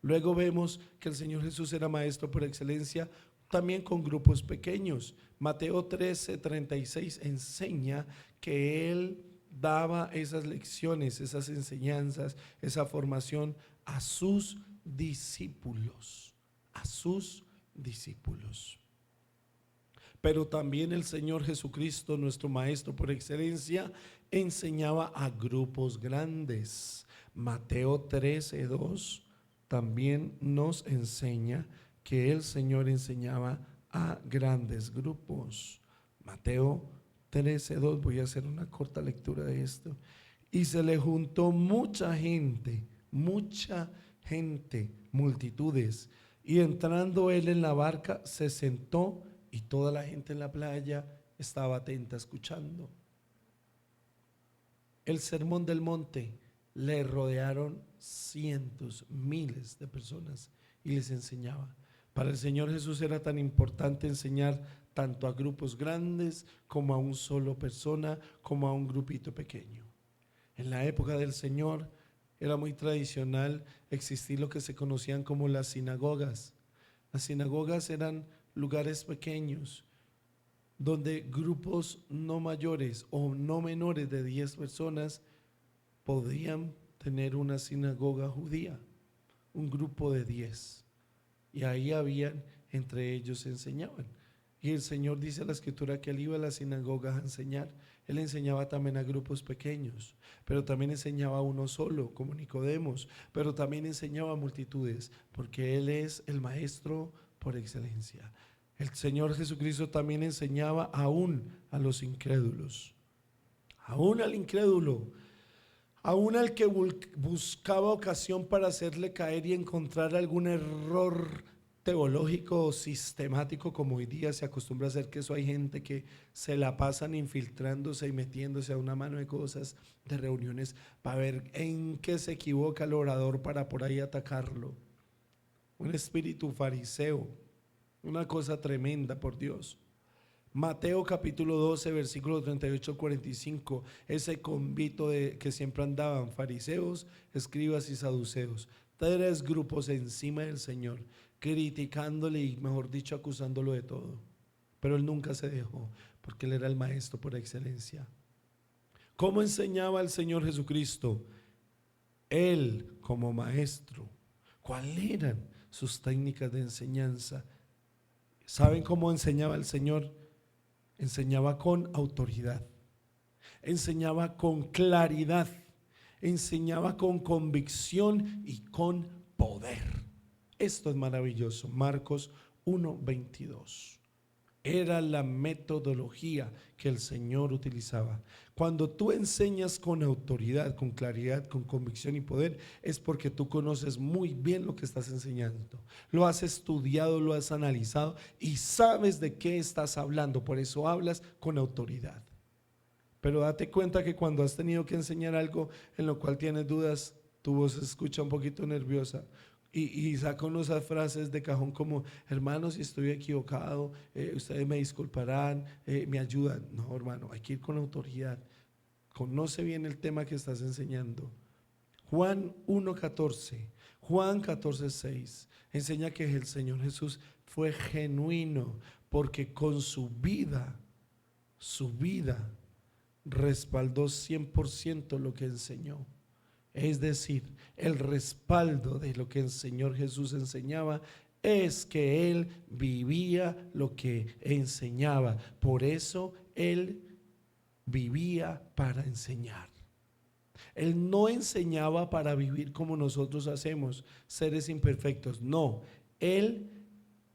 Luego vemos que el Señor Jesús era Maestro por excelencia también con grupos pequeños. Mateo 13:36 enseña que Él daba esas lecciones, esas enseñanzas, esa formación a sus discípulos, a sus discípulos. Pero también el Señor Jesucristo, nuestro Maestro por excelencia, enseñaba a grupos grandes. Mateo 13:2 también nos enseña que el Señor enseñaba a grandes grupos. Mateo 13:2, voy a hacer una corta lectura de esto. Y se le juntó mucha gente, multitudes. Y entrando él en la barca, se sentó y toda la gente en la playa estaba atenta escuchando. El sermón del monte le rodearon cientos, miles de personas y les enseñaba. Para el Señor Jesús era tan importante enseñar tanto a grupos grandes como a un solo persona, como a un grupito pequeño. En la época del Señor era muy tradicional existir lo que se conocían como las sinagogas. Las sinagogas eran lugares pequeños donde grupos no mayores o no menores de 10 personas podían tener una sinagoga judía, un grupo de 10. Y ahí habían, entre ellos enseñaban. Y el Señor dice en la Escritura que Él iba a las sinagogas a enseñar. Él enseñaba también a grupos pequeños, pero también enseñaba a uno solo, como Nicodemos, pero también enseñaba a multitudes, porque Él es el Maestro por excelencia. El Señor Jesucristo también enseñaba aún a los incrédulos, aún al incrédulo, aún al que buscaba ocasión para hacerle caer y encontrar algún error teológico o sistemático, como hoy día se acostumbra a hacer, que eso hay gente que se la pasan infiltrándose y metiéndose a una mano de cosas, de reuniones, para ver en qué se equivoca el orador para por ahí atacarlo. Un espíritu fariseo, una cosa tremenda, por Dios. Mateo capítulo 12, versículo 38 al 45, ese convito que siempre andaban fariseos, escribas y saduceos, 3 grupos encima del Señor, criticándole y, mejor dicho, acusándolo de todo. Pero Él nunca se dejó, porque Él era el Maestro por excelencia. ¿Cómo enseñaba el Señor Jesucristo? Él como Maestro. ¿Cuáles eran sus técnicas de enseñanza? ¿Saben cómo enseñaba el Señor? Enseñaba con autoridad, enseñaba con claridad, enseñaba con convicción y con poder. Esto es maravilloso. Marcos 1:22. Era la metodología que el Señor utilizaba. Cuando tú enseñas con autoridad, con claridad, con convicción y poder, es porque tú conoces muy bien lo que estás enseñando. Lo has estudiado, lo has analizado y sabes de qué estás hablando. Por eso hablas con autoridad. Pero date cuenta que cuando has tenido que enseñar algo en lo cual tienes dudas, tu voz se escucha un poquito nerviosa. Y saca unas frases de cajón como: hermanos, si estoy equivocado, ustedes me disculparán, me ayudan. No, hermano, hay que ir con autoridad. Conoce bien el tema que estás enseñando. Juan 1:14, Juan 14:6 enseña que el Señor Jesús fue genuino, porque con su vida respaldó 100% lo que enseñó. Es decir, el respaldo de lo que el Señor Jesús enseñaba es que Él vivía lo que enseñaba. Por eso Él vivía para enseñar. Él no enseñaba para vivir como nosotros hacemos, seres imperfectos. No, Él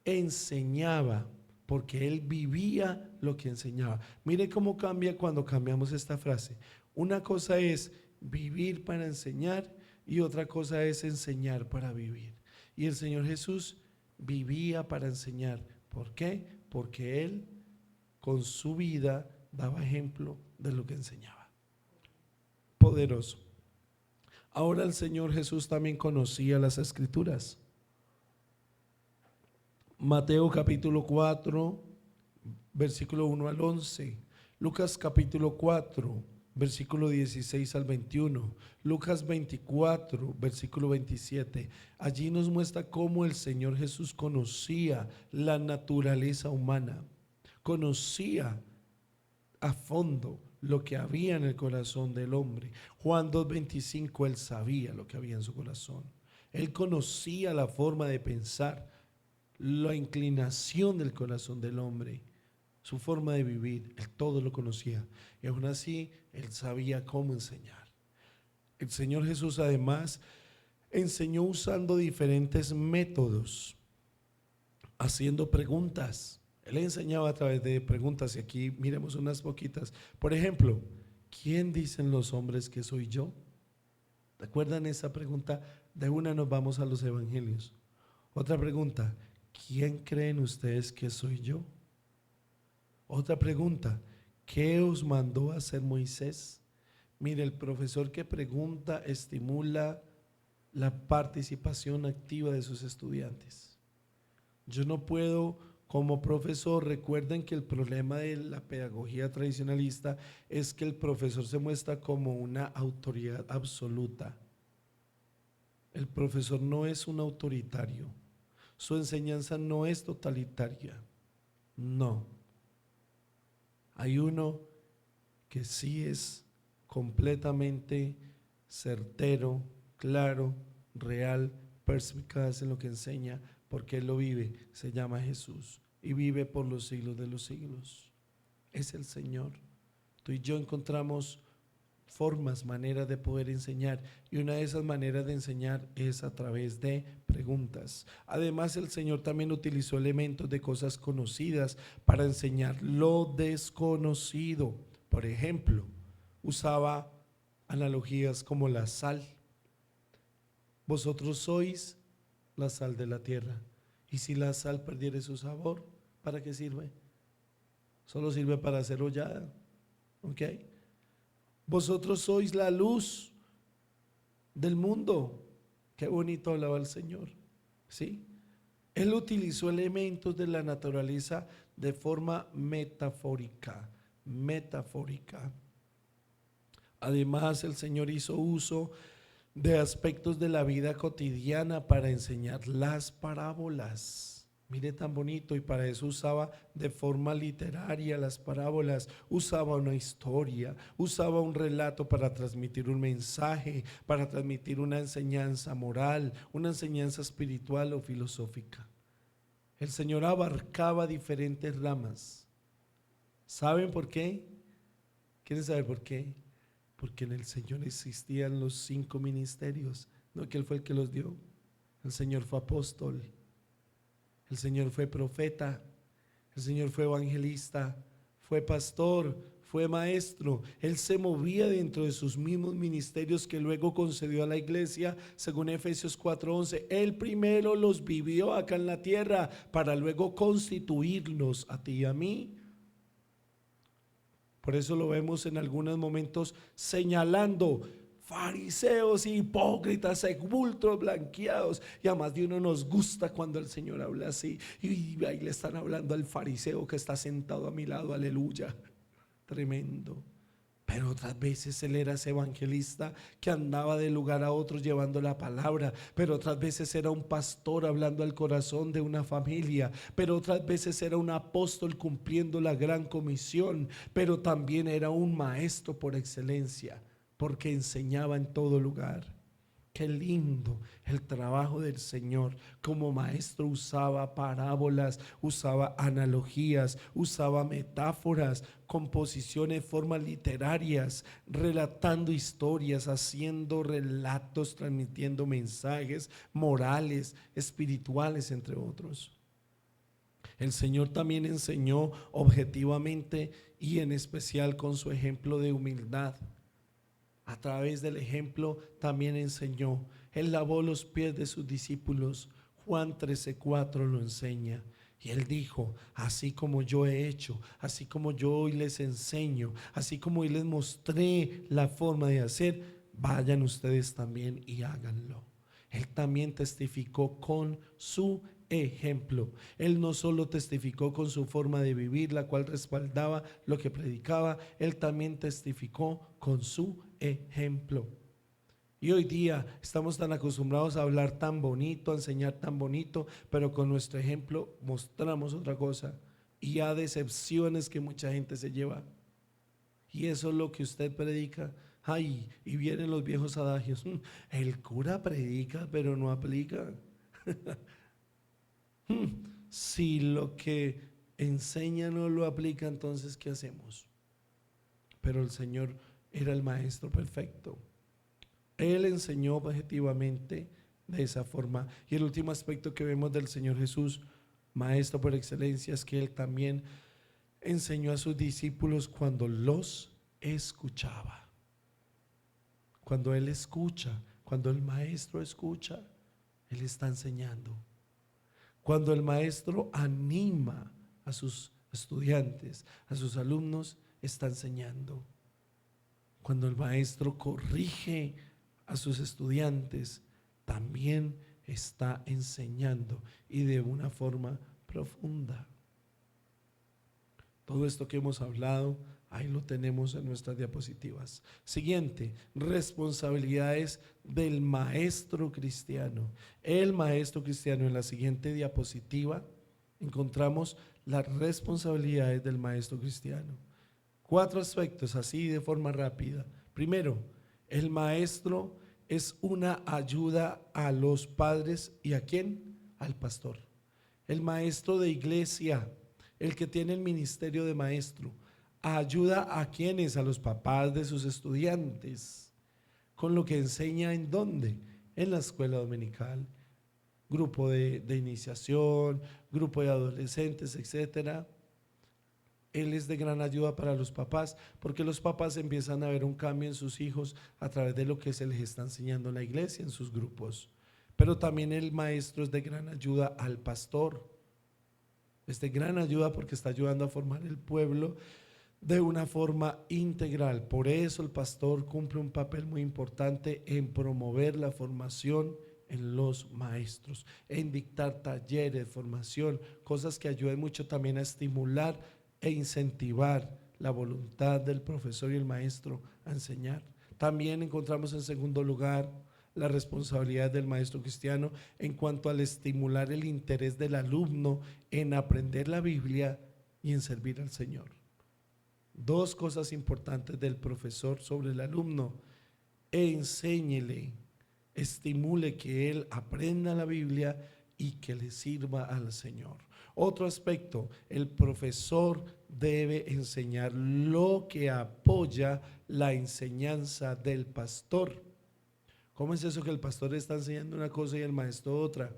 enseñaba porque Él vivía lo que enseñaba. Mire cómo cambia cuando cambiamos esta frase. Una cosa es vivir para enseñar y otra cosa es enseñar para vivir. Y el Señor Jesús vivía para enseñar. ¿Por qué? Porque Él con su vida daba ejemplo de lo que enseñaba. Poderoso. Ahora el Señor Jesús también conocía las Escrituras. Mateo capítulo 4, versículo 1 al 11. Lucas capítulo 4, versículo 16 al 21. Lucas 24, versículo 27. Allí nos muestra cómo el Señor Jesús conocía la naturaleza humana, conocía a fondo lo que había en el corazón del hombre. Juan 2:25, él sabía lo que había en su corazón. Él conocía la forma de pensar, la inclinación del corazón del hombre, su forma de vivir. Él todo lo conocía y aún así él sabía cómo enseñar. El Señor Jesús además enseñó usando diferentes métodos, haciendo preguntas. Él enseñaba a través de preguntas y aquí miremos unas poquitas. Por ejemplo, ¿quién dicen los hombres que soy yo? ¿Recuerdan esa pregunta? De una nos vamos a los evangelios. Otra pregunta, ¿quién creen ustedes que soy yo? Otra pregunta, ¿qué os mandó a hacer Moisés? Mire, el profesor que pregunta estimula la participación activa de sus estudiantes. Yo no puedo, como profesor, recuerden que el problema de la pedagogía tradicionalista es que el profesor se muestra como una autoridad absoluta. El profesor no es un autoritario, su enseñanza no es totalitaria, no. Hay uno que sí es completamente certero, claro, real, perspicaz en lo que enseña, porque Él lo vive, se llama Jesús y vive por los siglos de los siglos. Es el Señor. Tú y yo encontramos formas, maneras de poder enseñar y una de esas maneras de enseñar es a través de preguntas. Además, el Señor también utilizó elementos de cosas conocidas para enseñar lo desconocido. Por ejemplo, usaba analogías como la sal. Vosotros sois la sal de la tierra. Y si la sal perdiere su sabor, ¿para qué sirve? Solo sirve para hacer hollada. ¿Ok? Vosotros sois la luz del mundo. Qué bonito hablaba el Señor. ¿Sí? Él utilizó elementos de la naturaleza de forma metafórica. Metafórica. Además, el Señor hizo uso de aspectos de la vida cotidiana para enseñar las parábolas. Mire tan bonito, y para eso usaba de forma literaria las parábolas, usaba una historia, usaba un relato para transmitir un mensaje, para transmitir una enseñanza moral, una enseñanza espiritual o filosófica. El Señor abarcaba diferentes ramas. ¿Saben por qué? ¿Quieren saber por qué? Porque en el Señor existían los 5 ministerios, no que Él fue el que los dio. El Señor fue apóstol, el Señor fue profeta, el Señor fue evangelista, fue pastor, fue maestro. Él se movía dentro de sus mismos ministerios que luego concedió a la iglesia, según Efesios 4:11. Él primero los vivió acá en la tierra para luego constituirlos a ti y a mí. Por eso lo vemos en algunos momentos señalando fariseos y hipócritas, sepulcros blanqueados. Y a más de uno nos gusta cuando el Señor habla así. Y ahí le están hablando al fariseo que está sentado a mi lado, aleluya. Tremendo. Pero otras veces él era ese evangelista que andaba de lugar a otro llevando la palabra. Pero otras veces era un pastor hablando al corazón de una familia. Pero otras veces era un apóstol cumpliendo la gran comisión. Pero también era un maestro por excelencia, porque enseñaba en todo lugar. Qué lindo el trabajo del Señor. Como maestro usaba parábolas, usaba analogías, usaba metáforas, composiciones, formas literarias, relatando historias, haciendo relatos, transmitiendo mensajes morales, espirituales, entre otros. El Señor también enseñó objetivamente y en especial con su ejemplo de humildad. A través del ejemplo también enseñó. Él lavó los pies de sus discípulos. Juan 13:4 lo enseña. Y él dijo: así como yo he hecho, así como yo hoy les enseño, así como hoy les mostré la forma de hacer, vayan ustedes también y háganlo. Él también testificó con su ejemplo. Él no solo testificó con su forma de vivir, la cual respaldaba lo que predicaba, él también testificó con su ejemplo. Y hoy día estamos tan acostumbrados a hablar tan bonito, a enseñar tan bonito, pero con nuestro ejemplo mostramos otra cosa, y a decepciones que mucha gente se lleva. Y eso es lo que usted predica. Ay, y vienen los viejos adagios. El cura predica, pero no aplica. Si lo que enseña no lo aplica, entonces ¿qué hacemos? Pero el Señor era el maestro perfecto. Él enseñó objetivamente de esa forma. Y el último aspecto que vemos del Señor Jesús, maestro por excelencia, es que Él también enseñó a sus discípulos cuando los escuchaba. Cuando Él escucha, cuando el maestro escucha, Él está enseñando. Cuando el maestro anima a sus estudiantes, a sus alumnos, está enseñando. Cuando el maestro corrige a sus estudiantes, también está enseñando, y de una forma profunda. Todo esto que hemos hablado, ahí lo tenemos en nuestras diapositivas. Siguiente, responsabilidades del maestro cristiano. El maestro cristiano, en la siguiente diapositiva encontramos las responsabilidades del maestro cristiano. 4 aspectos, así de forma rápida. Primero, el maestro es una ayuda a los padres. ¿Y a quién? Al pastor. El maestro de iglesia, el que tiene el ministerio de maestro, ayuda a quienes, a los papás de sus estudiantes, con lo que enseña. ¿En dónde? En la escuela dominical, grupo de iniciación, grupo de adolescentes, etcétera. Él es de gran ayuda para los papás, porque los papás empiezan a ver un cambio en sus hijos a través de lo que se les está enseñando en la iglesia, en sus grupos. Pero también el maestro es de gran ayuda al pastor. Es de gran ayuda porque está ayudando a formar el pueblo de una forma integral. Por eso el pastor cumple un papel muy importante en promover la formación en los maestros, en dictar talleres de formación, cosas que ayuden mucho también a estimular e incentivar la voluntad del profesor y el maestro a enseñar. También encontramos en segundo lugar la responsabilidad del maestro cristiano en cuanto al estimular el interés del alumno en aprender la Biblia y en servir al Señor. 2 cosas importantes del profesor sobre el alumno: enséñele, estimule que él aprenda la Biblia y que le sirva al Señor. Otro aspecto, el profesor debe enseñar lo que apoya la enseñanza del pastor. ¿Cómo es eso que el pastor está enseñando una cosa y el maestro otra?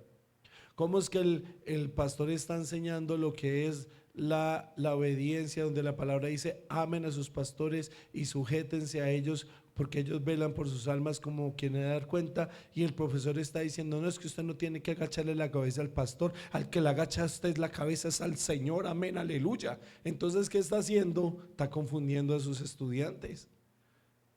¿Cómo es que el pastor está enseñando lo que es la obediencia, donde la palabra dice amen a sus pastores y sujétense a ellos porque ellos velan por sus almas como quien debe dar cuenta? Y el profesor está diciendo: no, es que usted no tiene que agacharle la cabeza al pastor, al que le agacha a usted la cabeza es al Señor, amén, aleluya. Entonces, ¿qué está haciendo? Está confundiendo a sus estudiantes.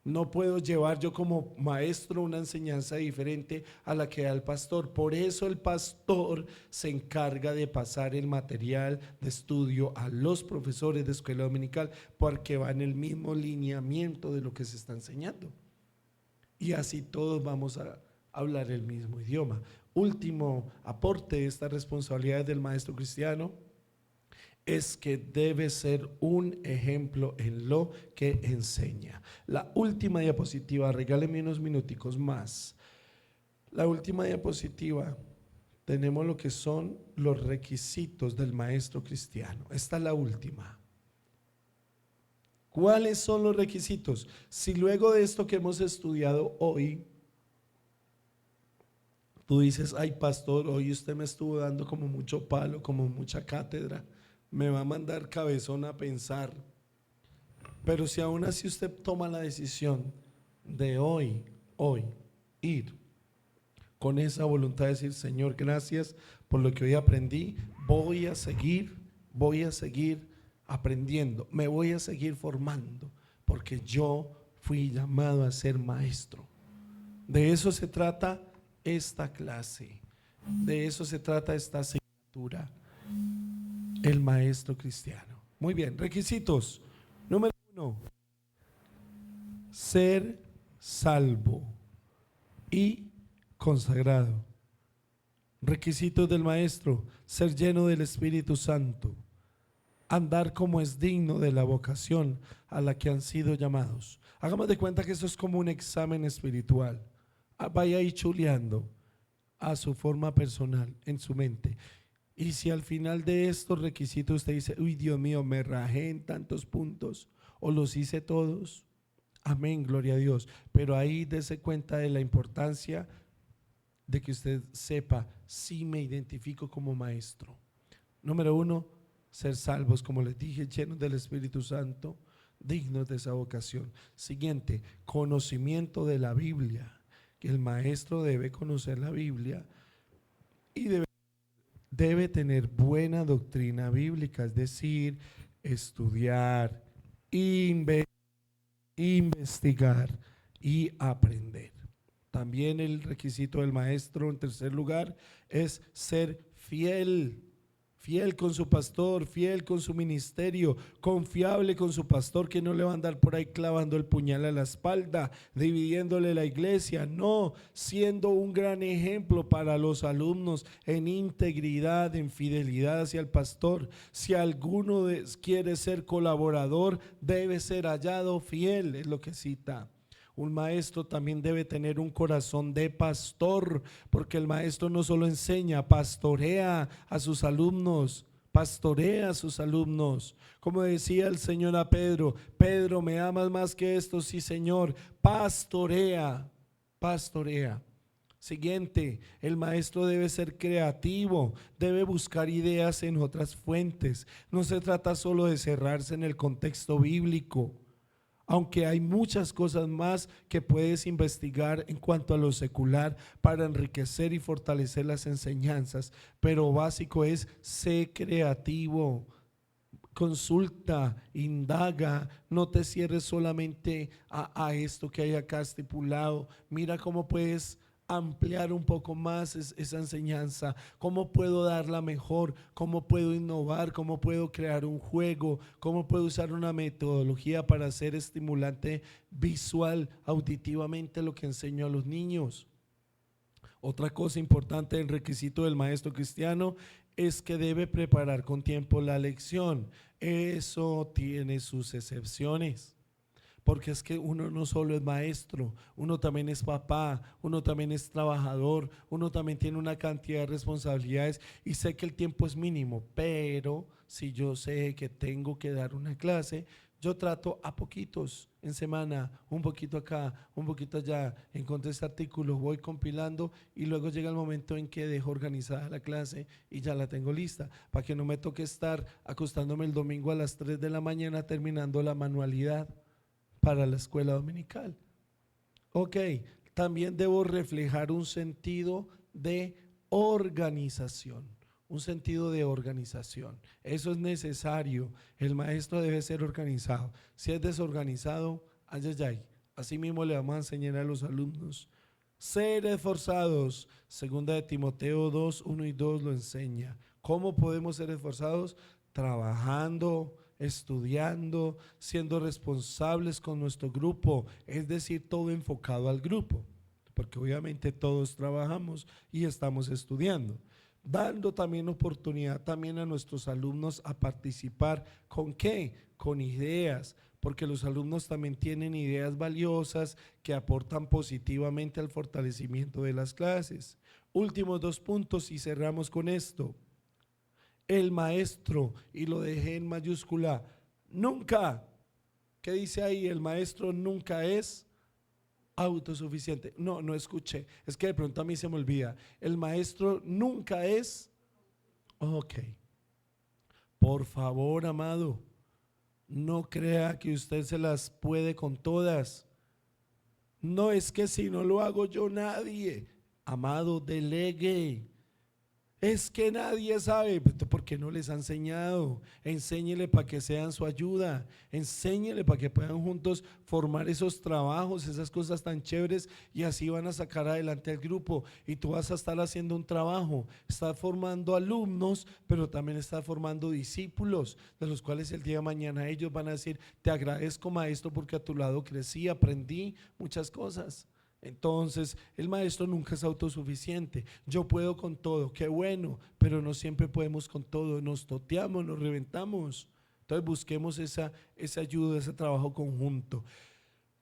No puedo llevar yo como maestro una enseñanza diferente a la que da el pastor. Por eso el pastor se encarga de pasar el material de estudio a los profesores de escuela dominical, porque va en el mismo lineamiento de lo que se está enseñando. Y así todos vamos a hablar el mismo idioma. Último aporte de esta responsabilidad del maestro cristiano es que debe ser un ejemplo en lo que enseña. La última diapositiva, regáleme unos minuticos más. La última diapositiva, tenemos lo que son los requisitos del maestro cristiano. Esta es la última. ¿Cuáles son los requisitos? Si luego de esto que hemos estudiado hoy, tú dices: ay, pastor, hoy usted me estuvo dando como mucho palo, como mucha cátedra, me va a mandar cabezón a pensar. Pero si aún así usted toma la decisión de hoy ir con esa voluntad de decir: Señor, gracias por lo que hoy aprendí, voy a seguir aprendiendo, me voy a seguir formando, porque yo fui llamado a ser maestro. De eso se trata esta clase. De eso se trata esta asignatura. El maestro cristiano. Muy bien, requisitos. Número 1. Ser salvo y consagrado. Requisitos del maestro: ser lleno del Espíritu Santo, andar como es digno de la vocación a la que han sido llamados. Hagamos de cuenta que eso es como un examen espiritual. Vaya ahí chuleando a su forma personal, en su mente. Y si al final de estos requisitos usted dice: uy, Dios mío, me rajé en tantos puntos, o los hice todos, amén, gloria a Dios. Pero ahí dése cuenta de la importancia de que usted sepa: si me identifico como maestro. Número 1, ser salvos, como les dije, llenos del Espíritu Santo, dignos de esa vocación. Siguiente, conocimiento de la Biblia. Que el maestro debe conocer la Biblia y debe tener buena doctrina bíblica, es decir, estudiar, investigar y aprender. También el requisito del maestro, en tercer lugar, es ser fiel. Fiel con su pastor, fiel con su ministerio, confiable con su pastor, que no le va a andar por ahí clavando el puñal a la espalda, dividiéndole la iglesia. No, siendo un gran ejemplo para los alumnos en integridad, en fidelidad hacia el pastor. Si alguno quiere ser colaborador, debe ser hallado fiel, es lo que cita. Un maestro también debe tener un corazón de pastor, porque el maestro no solo enseña, pastorea a sus alumnos. Pastorea a sus alumnos. Como decía el Señor a Pedro: Pedro, ¿me amas más que esto? Sí, Señor. Pastorea, pastorea. Siguiente, el maestro debe ser creativo, debe buscar ideas en otras fuentes. No se trata solo de cerrarse en el contexto bíblico, aunque hay muchas cosas más que puedes investigar en cuanto a lo secular para enriquecer y fortalecer las enseñanzas, pero básico es: sé creativo, consulta, indaga, no te cierres solamente a esto que hay acá estipulado. Mira cómo puedes ampliar un poco más esa enseñanza, cómo puedo darla mejor, cómo puedo innovar, cómo puedo crear un juego, cómo puedo usar una metodología para hacer estimulante visual, auditivamente lo que enseño a los niños. Otra cosa importante del requisito del maestro cristiano es que debe preparar con tiempo la lección. Eso tiene sus excepciones. Porque es que uno no solo es maestro, uno también es papá, uno también es trabajador, uno también tiene una cantidad de responsabilidades, y sé que el tiempo es mínimo, pero si yo sé que tengo que dar una clase, yo trato a poquitos en semana, un poquito acá, un poquito allá, encontré este artículo, voy compilando, y luego llega el momento en que dejo organizada la clase y ya la tengo lista, para que no me toque estar acostándome el domingo a las 3 de la mañana terminando la manualidad para la escuela dominical. Ok, también debo reflejar un sentido de organización, un sentido de organización. Eso es necesario. El maestro debe ser organizado. Si es desorganizado, ay, ay, ay. Así mismo le vamos a enseñar a los alumnos. Ser esforzados. Segunda de Timoteo 2, 1 y 2 lo enseña. ¿Cómo podemos ser esforzados? Trabajando, estudiando, siendo responsables con nuestro grupo, es decir, todo enfocado al grupo, porque obviamente todos trabajamos y estamos estudiando, dando también oportunidad también a nuestros alumnos a participar. ¿Con qué? Con ideas, porque los alumnos también tienen ideas valiosas que aportan positivamente al fortalecimiento de las clases. Últimos 2 puntos y cerramos con esto. El maestro, y lo dejé en mayúscula, nunca, ¿qué dice ahí? El maestro nunca es autosuficiente. No escuché, es que de pronto a mí se me olvida. El maestro nunca es, ok, por favor, amado, no crea que usted se las puede con todas. No es que si no lo hago yo nadie. Amado, delegue. Es que nadie sabe. ¿Por qué no les ha enseñado? Enséñele para que sean su ayuda. Enséñele para que puedan juntos formar esos trabajos, esas cosas tan chéveres, y así van a sacar adelante al grupo. Y tú vas a estar haciendo un trabajo. Estás formando alumnos, pero también estás formando discípulos, de los cuales el día de mañana ellos van a decir: te agradezco, maestro, porque a tu lado crecí, aprendí muchas cosas. Entonces, el maestro nunca es autosuficiente. Yo puedo con todo, qué bueno, pero no siempre podemos con todo. Nos toteamos, nos reventamos. Entonces, busquemos esa ayuda, ese trabajo conjunto.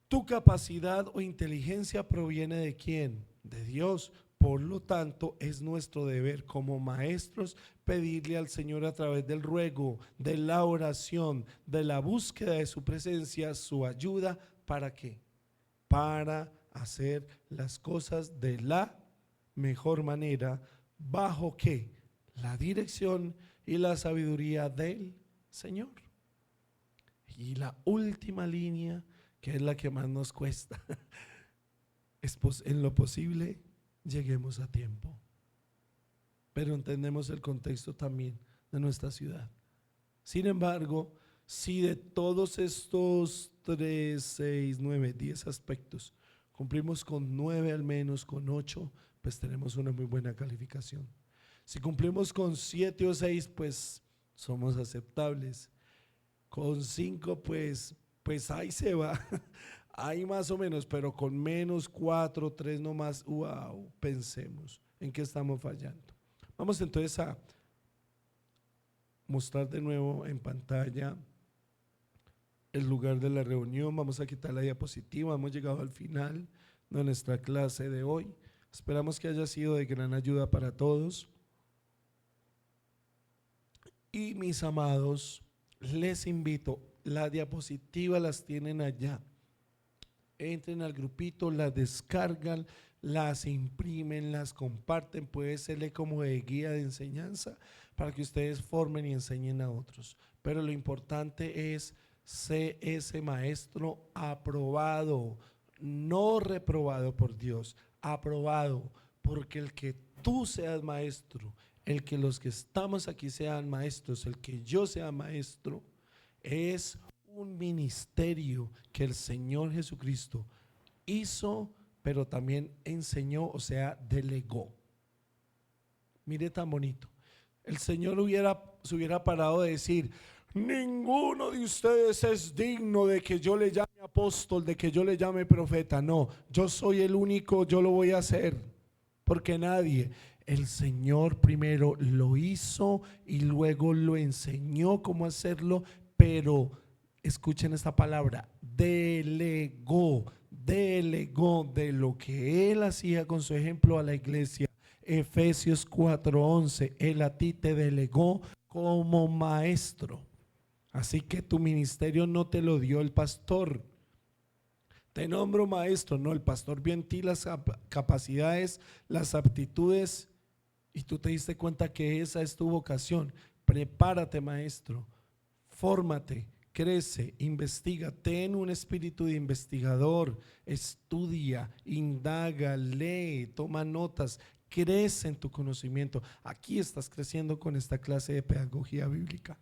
Tu capacidad o inteligencia proviene ¿de quién? De Dios. Por lo tanto, es nuestro deber como maestros pedirle al Señor a través del ruego, de la oración, de la búsqueda de su presencia, su ayuda. ¿Para qué? Para hacer las cosas de la mejor manera, ¿bajo qué? La dirección y la sabiduría del Señor. Y la última línea, que es la que más nos cuesta, es en lo posible lleguemos a tiempo. Pero entendemos el contexto también de nuestra ciudad. Sin embargo, si de todos estos 3, 6, 9, 10 aspectos cumplimos con 9 al menos, con 8, pues tenemos una muy buena calificación. Si cumplimos con 7 o 6, pues somos aceptables. Con 5, pues ahí se va, ahí más o menos, pero con menos 4, 3 no más, wow, pensemos en qué estamos fallando. Vamos entonces a mostrar de nuevo en pantalla el lugar de la reunión. Vamos a quitar la diapositiva. Hemos llegado al final de nuestra clase de hoy. Esperamos que haya sido de gran ayuda para todos. Y mis amados, les invito, las diapositivas las tienen allá. Entren al grupito, las descargan, las imprimen, las comparten. Puede serle como de guía de enseñanza para que ustedes formen y enseñen a otros. Pero lo importante es: sé ese maestro aprobado, no reprobado por Dios, aprobado, porque el que tú seas maestro, el que los que estamos aquí sean maestros, el que yo sea maestro, es un ministerio que el Señor Jesucristo hizo, pero también enseñó, o sea, delegó. Mire tan bonito. El Señor se hubiera parado de decir: ninguno de ustedes es digno de que yo le llame apóstol, de que yo le llame profeta. No, yo soy el único, yo lo voy a hacer, porque nadie. El Señor primero lo hizo y luego lo enseñó cómo hacerlo, pero escuchen esta palabra: delegó de lo que Él hacía con su ejemplo a la iglesia. Efesios 4:11, Él a ti te delegó como maestro. Así que tu ministerio no te lo dio el pastor. Te nombro maestro, no, el pastor vio en ti las capacidades, las aptitudes, y tú te diste cuenta que esa es tu vocación. Prepárate, maestro, fórmate, crece, investiga, ten un espíritu de investigador, estudia, indaga, lee, toma notas, crece en tu conocimiento. Aquí estás creciendo con esta clase de pedagogía bíblica.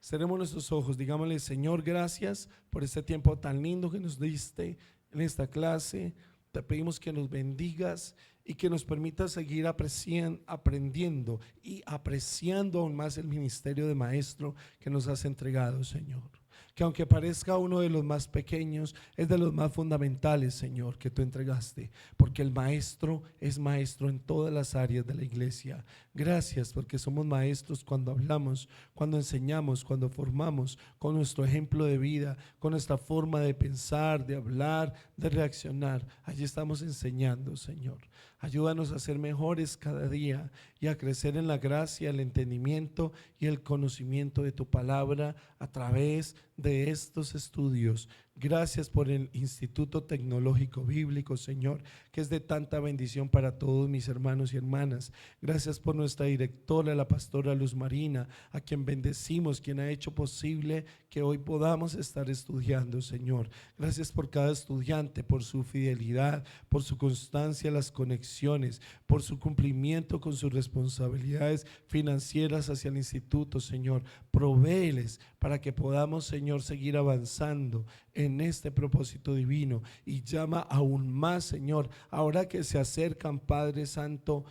Cerremos nuestros ojos, digámosle: Señor, gracias por este tiempo tan lindo que nos diste en esta clase. Te pedimos que nos bendigas y que nos permitas seguir aprendiendo y apreciando aún más el ministerio de maestro que nos has entregado, Señor. Que aunque parezca uno de los más pequeños, es de los más fundamentales, Señor, que tú entregaste, porque el maestro es maestro en todas las áreas de la iglesia. Gracias, porque somos maestros cuando hablamos, cuando enseñamos, cuando formamos, con nuestro ejemplo de vida, con nuestra forma de pensar, de hablar, de reaccionar. Allí estamos enseñando, Señor. Ayúdanos a ser mejores cada día y a crecer en la gracia, el entendimiento y el conocimiento de tu palabra a través de estos estudios. Gracias por el Instituto Tecnológico Bíblico, Señor, que es de tanta bendición para todos mis hermanos y hermanas. Gracias por nuestra directora, la pastora Luz Marina, a quien bendecimos, quien ha hecho posible que hoy podamos estar estudiando, Señor. Gracias por cada estudiante, por su fidelidad, por su constancia en las conexiones, por su cumplimiento con sus responsabilidades financieras hacia el instituto, Señor. Provéeles para que podamos, Señor, seguir avanzando en este propósito divino, y llama aún más, Señor, ahora que se acercan, Padre Santo,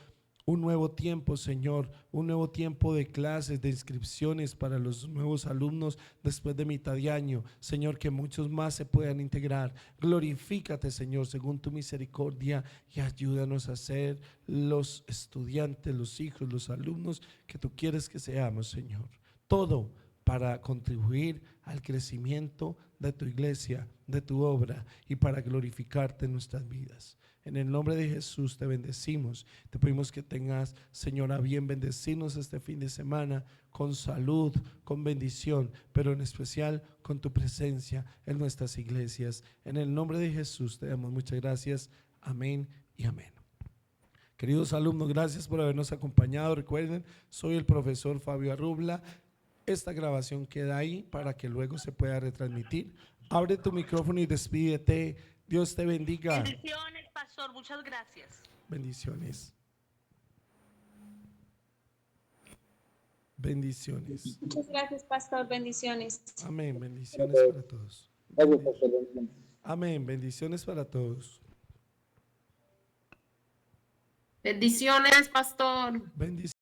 un nuevo tiempo, Señor, un nuevo tiempo de clases, de inscripciones para los nuevos alumnos después de mitad de año, Señor, que muchos más se puedan integrar. Glorifícate, Señor, según tu misericordia, y ayúdanos a ser los estudiantes, los hijos, los alumnos que tú quieres que seamos, Señor. Todo para contribuir al crecimiento de tu iglesia, de tu obra, y para glorificarte en nuestras vidas. En el nombre de Jesús te bendecimos. Te pedimos que tengas, Señor, a bien bendecirnos este fin de semana con salud, con bendición, pero en especial con tu presencia en nuestras iglesias. En el nombre de Jesús te damos muchas gracias. Amén y amén. Queridos alumnos, gracias por habernos acompañado. Recuerden, soy el profesor Fabio Arrubla. Esta grabación queda ahí para que luego se pueda retransmitir. Abre tu micrófono y despídete. Dios te bendiga. Bendiciones, pastor, muchas gracias. Bendiciones. Bendiciones. Muchas gracias, pastor. Bendiciones. Amén. Bendiciones para todos. Amén. Bendiciones para todos. Bendiciones, pastor. Bendiciones.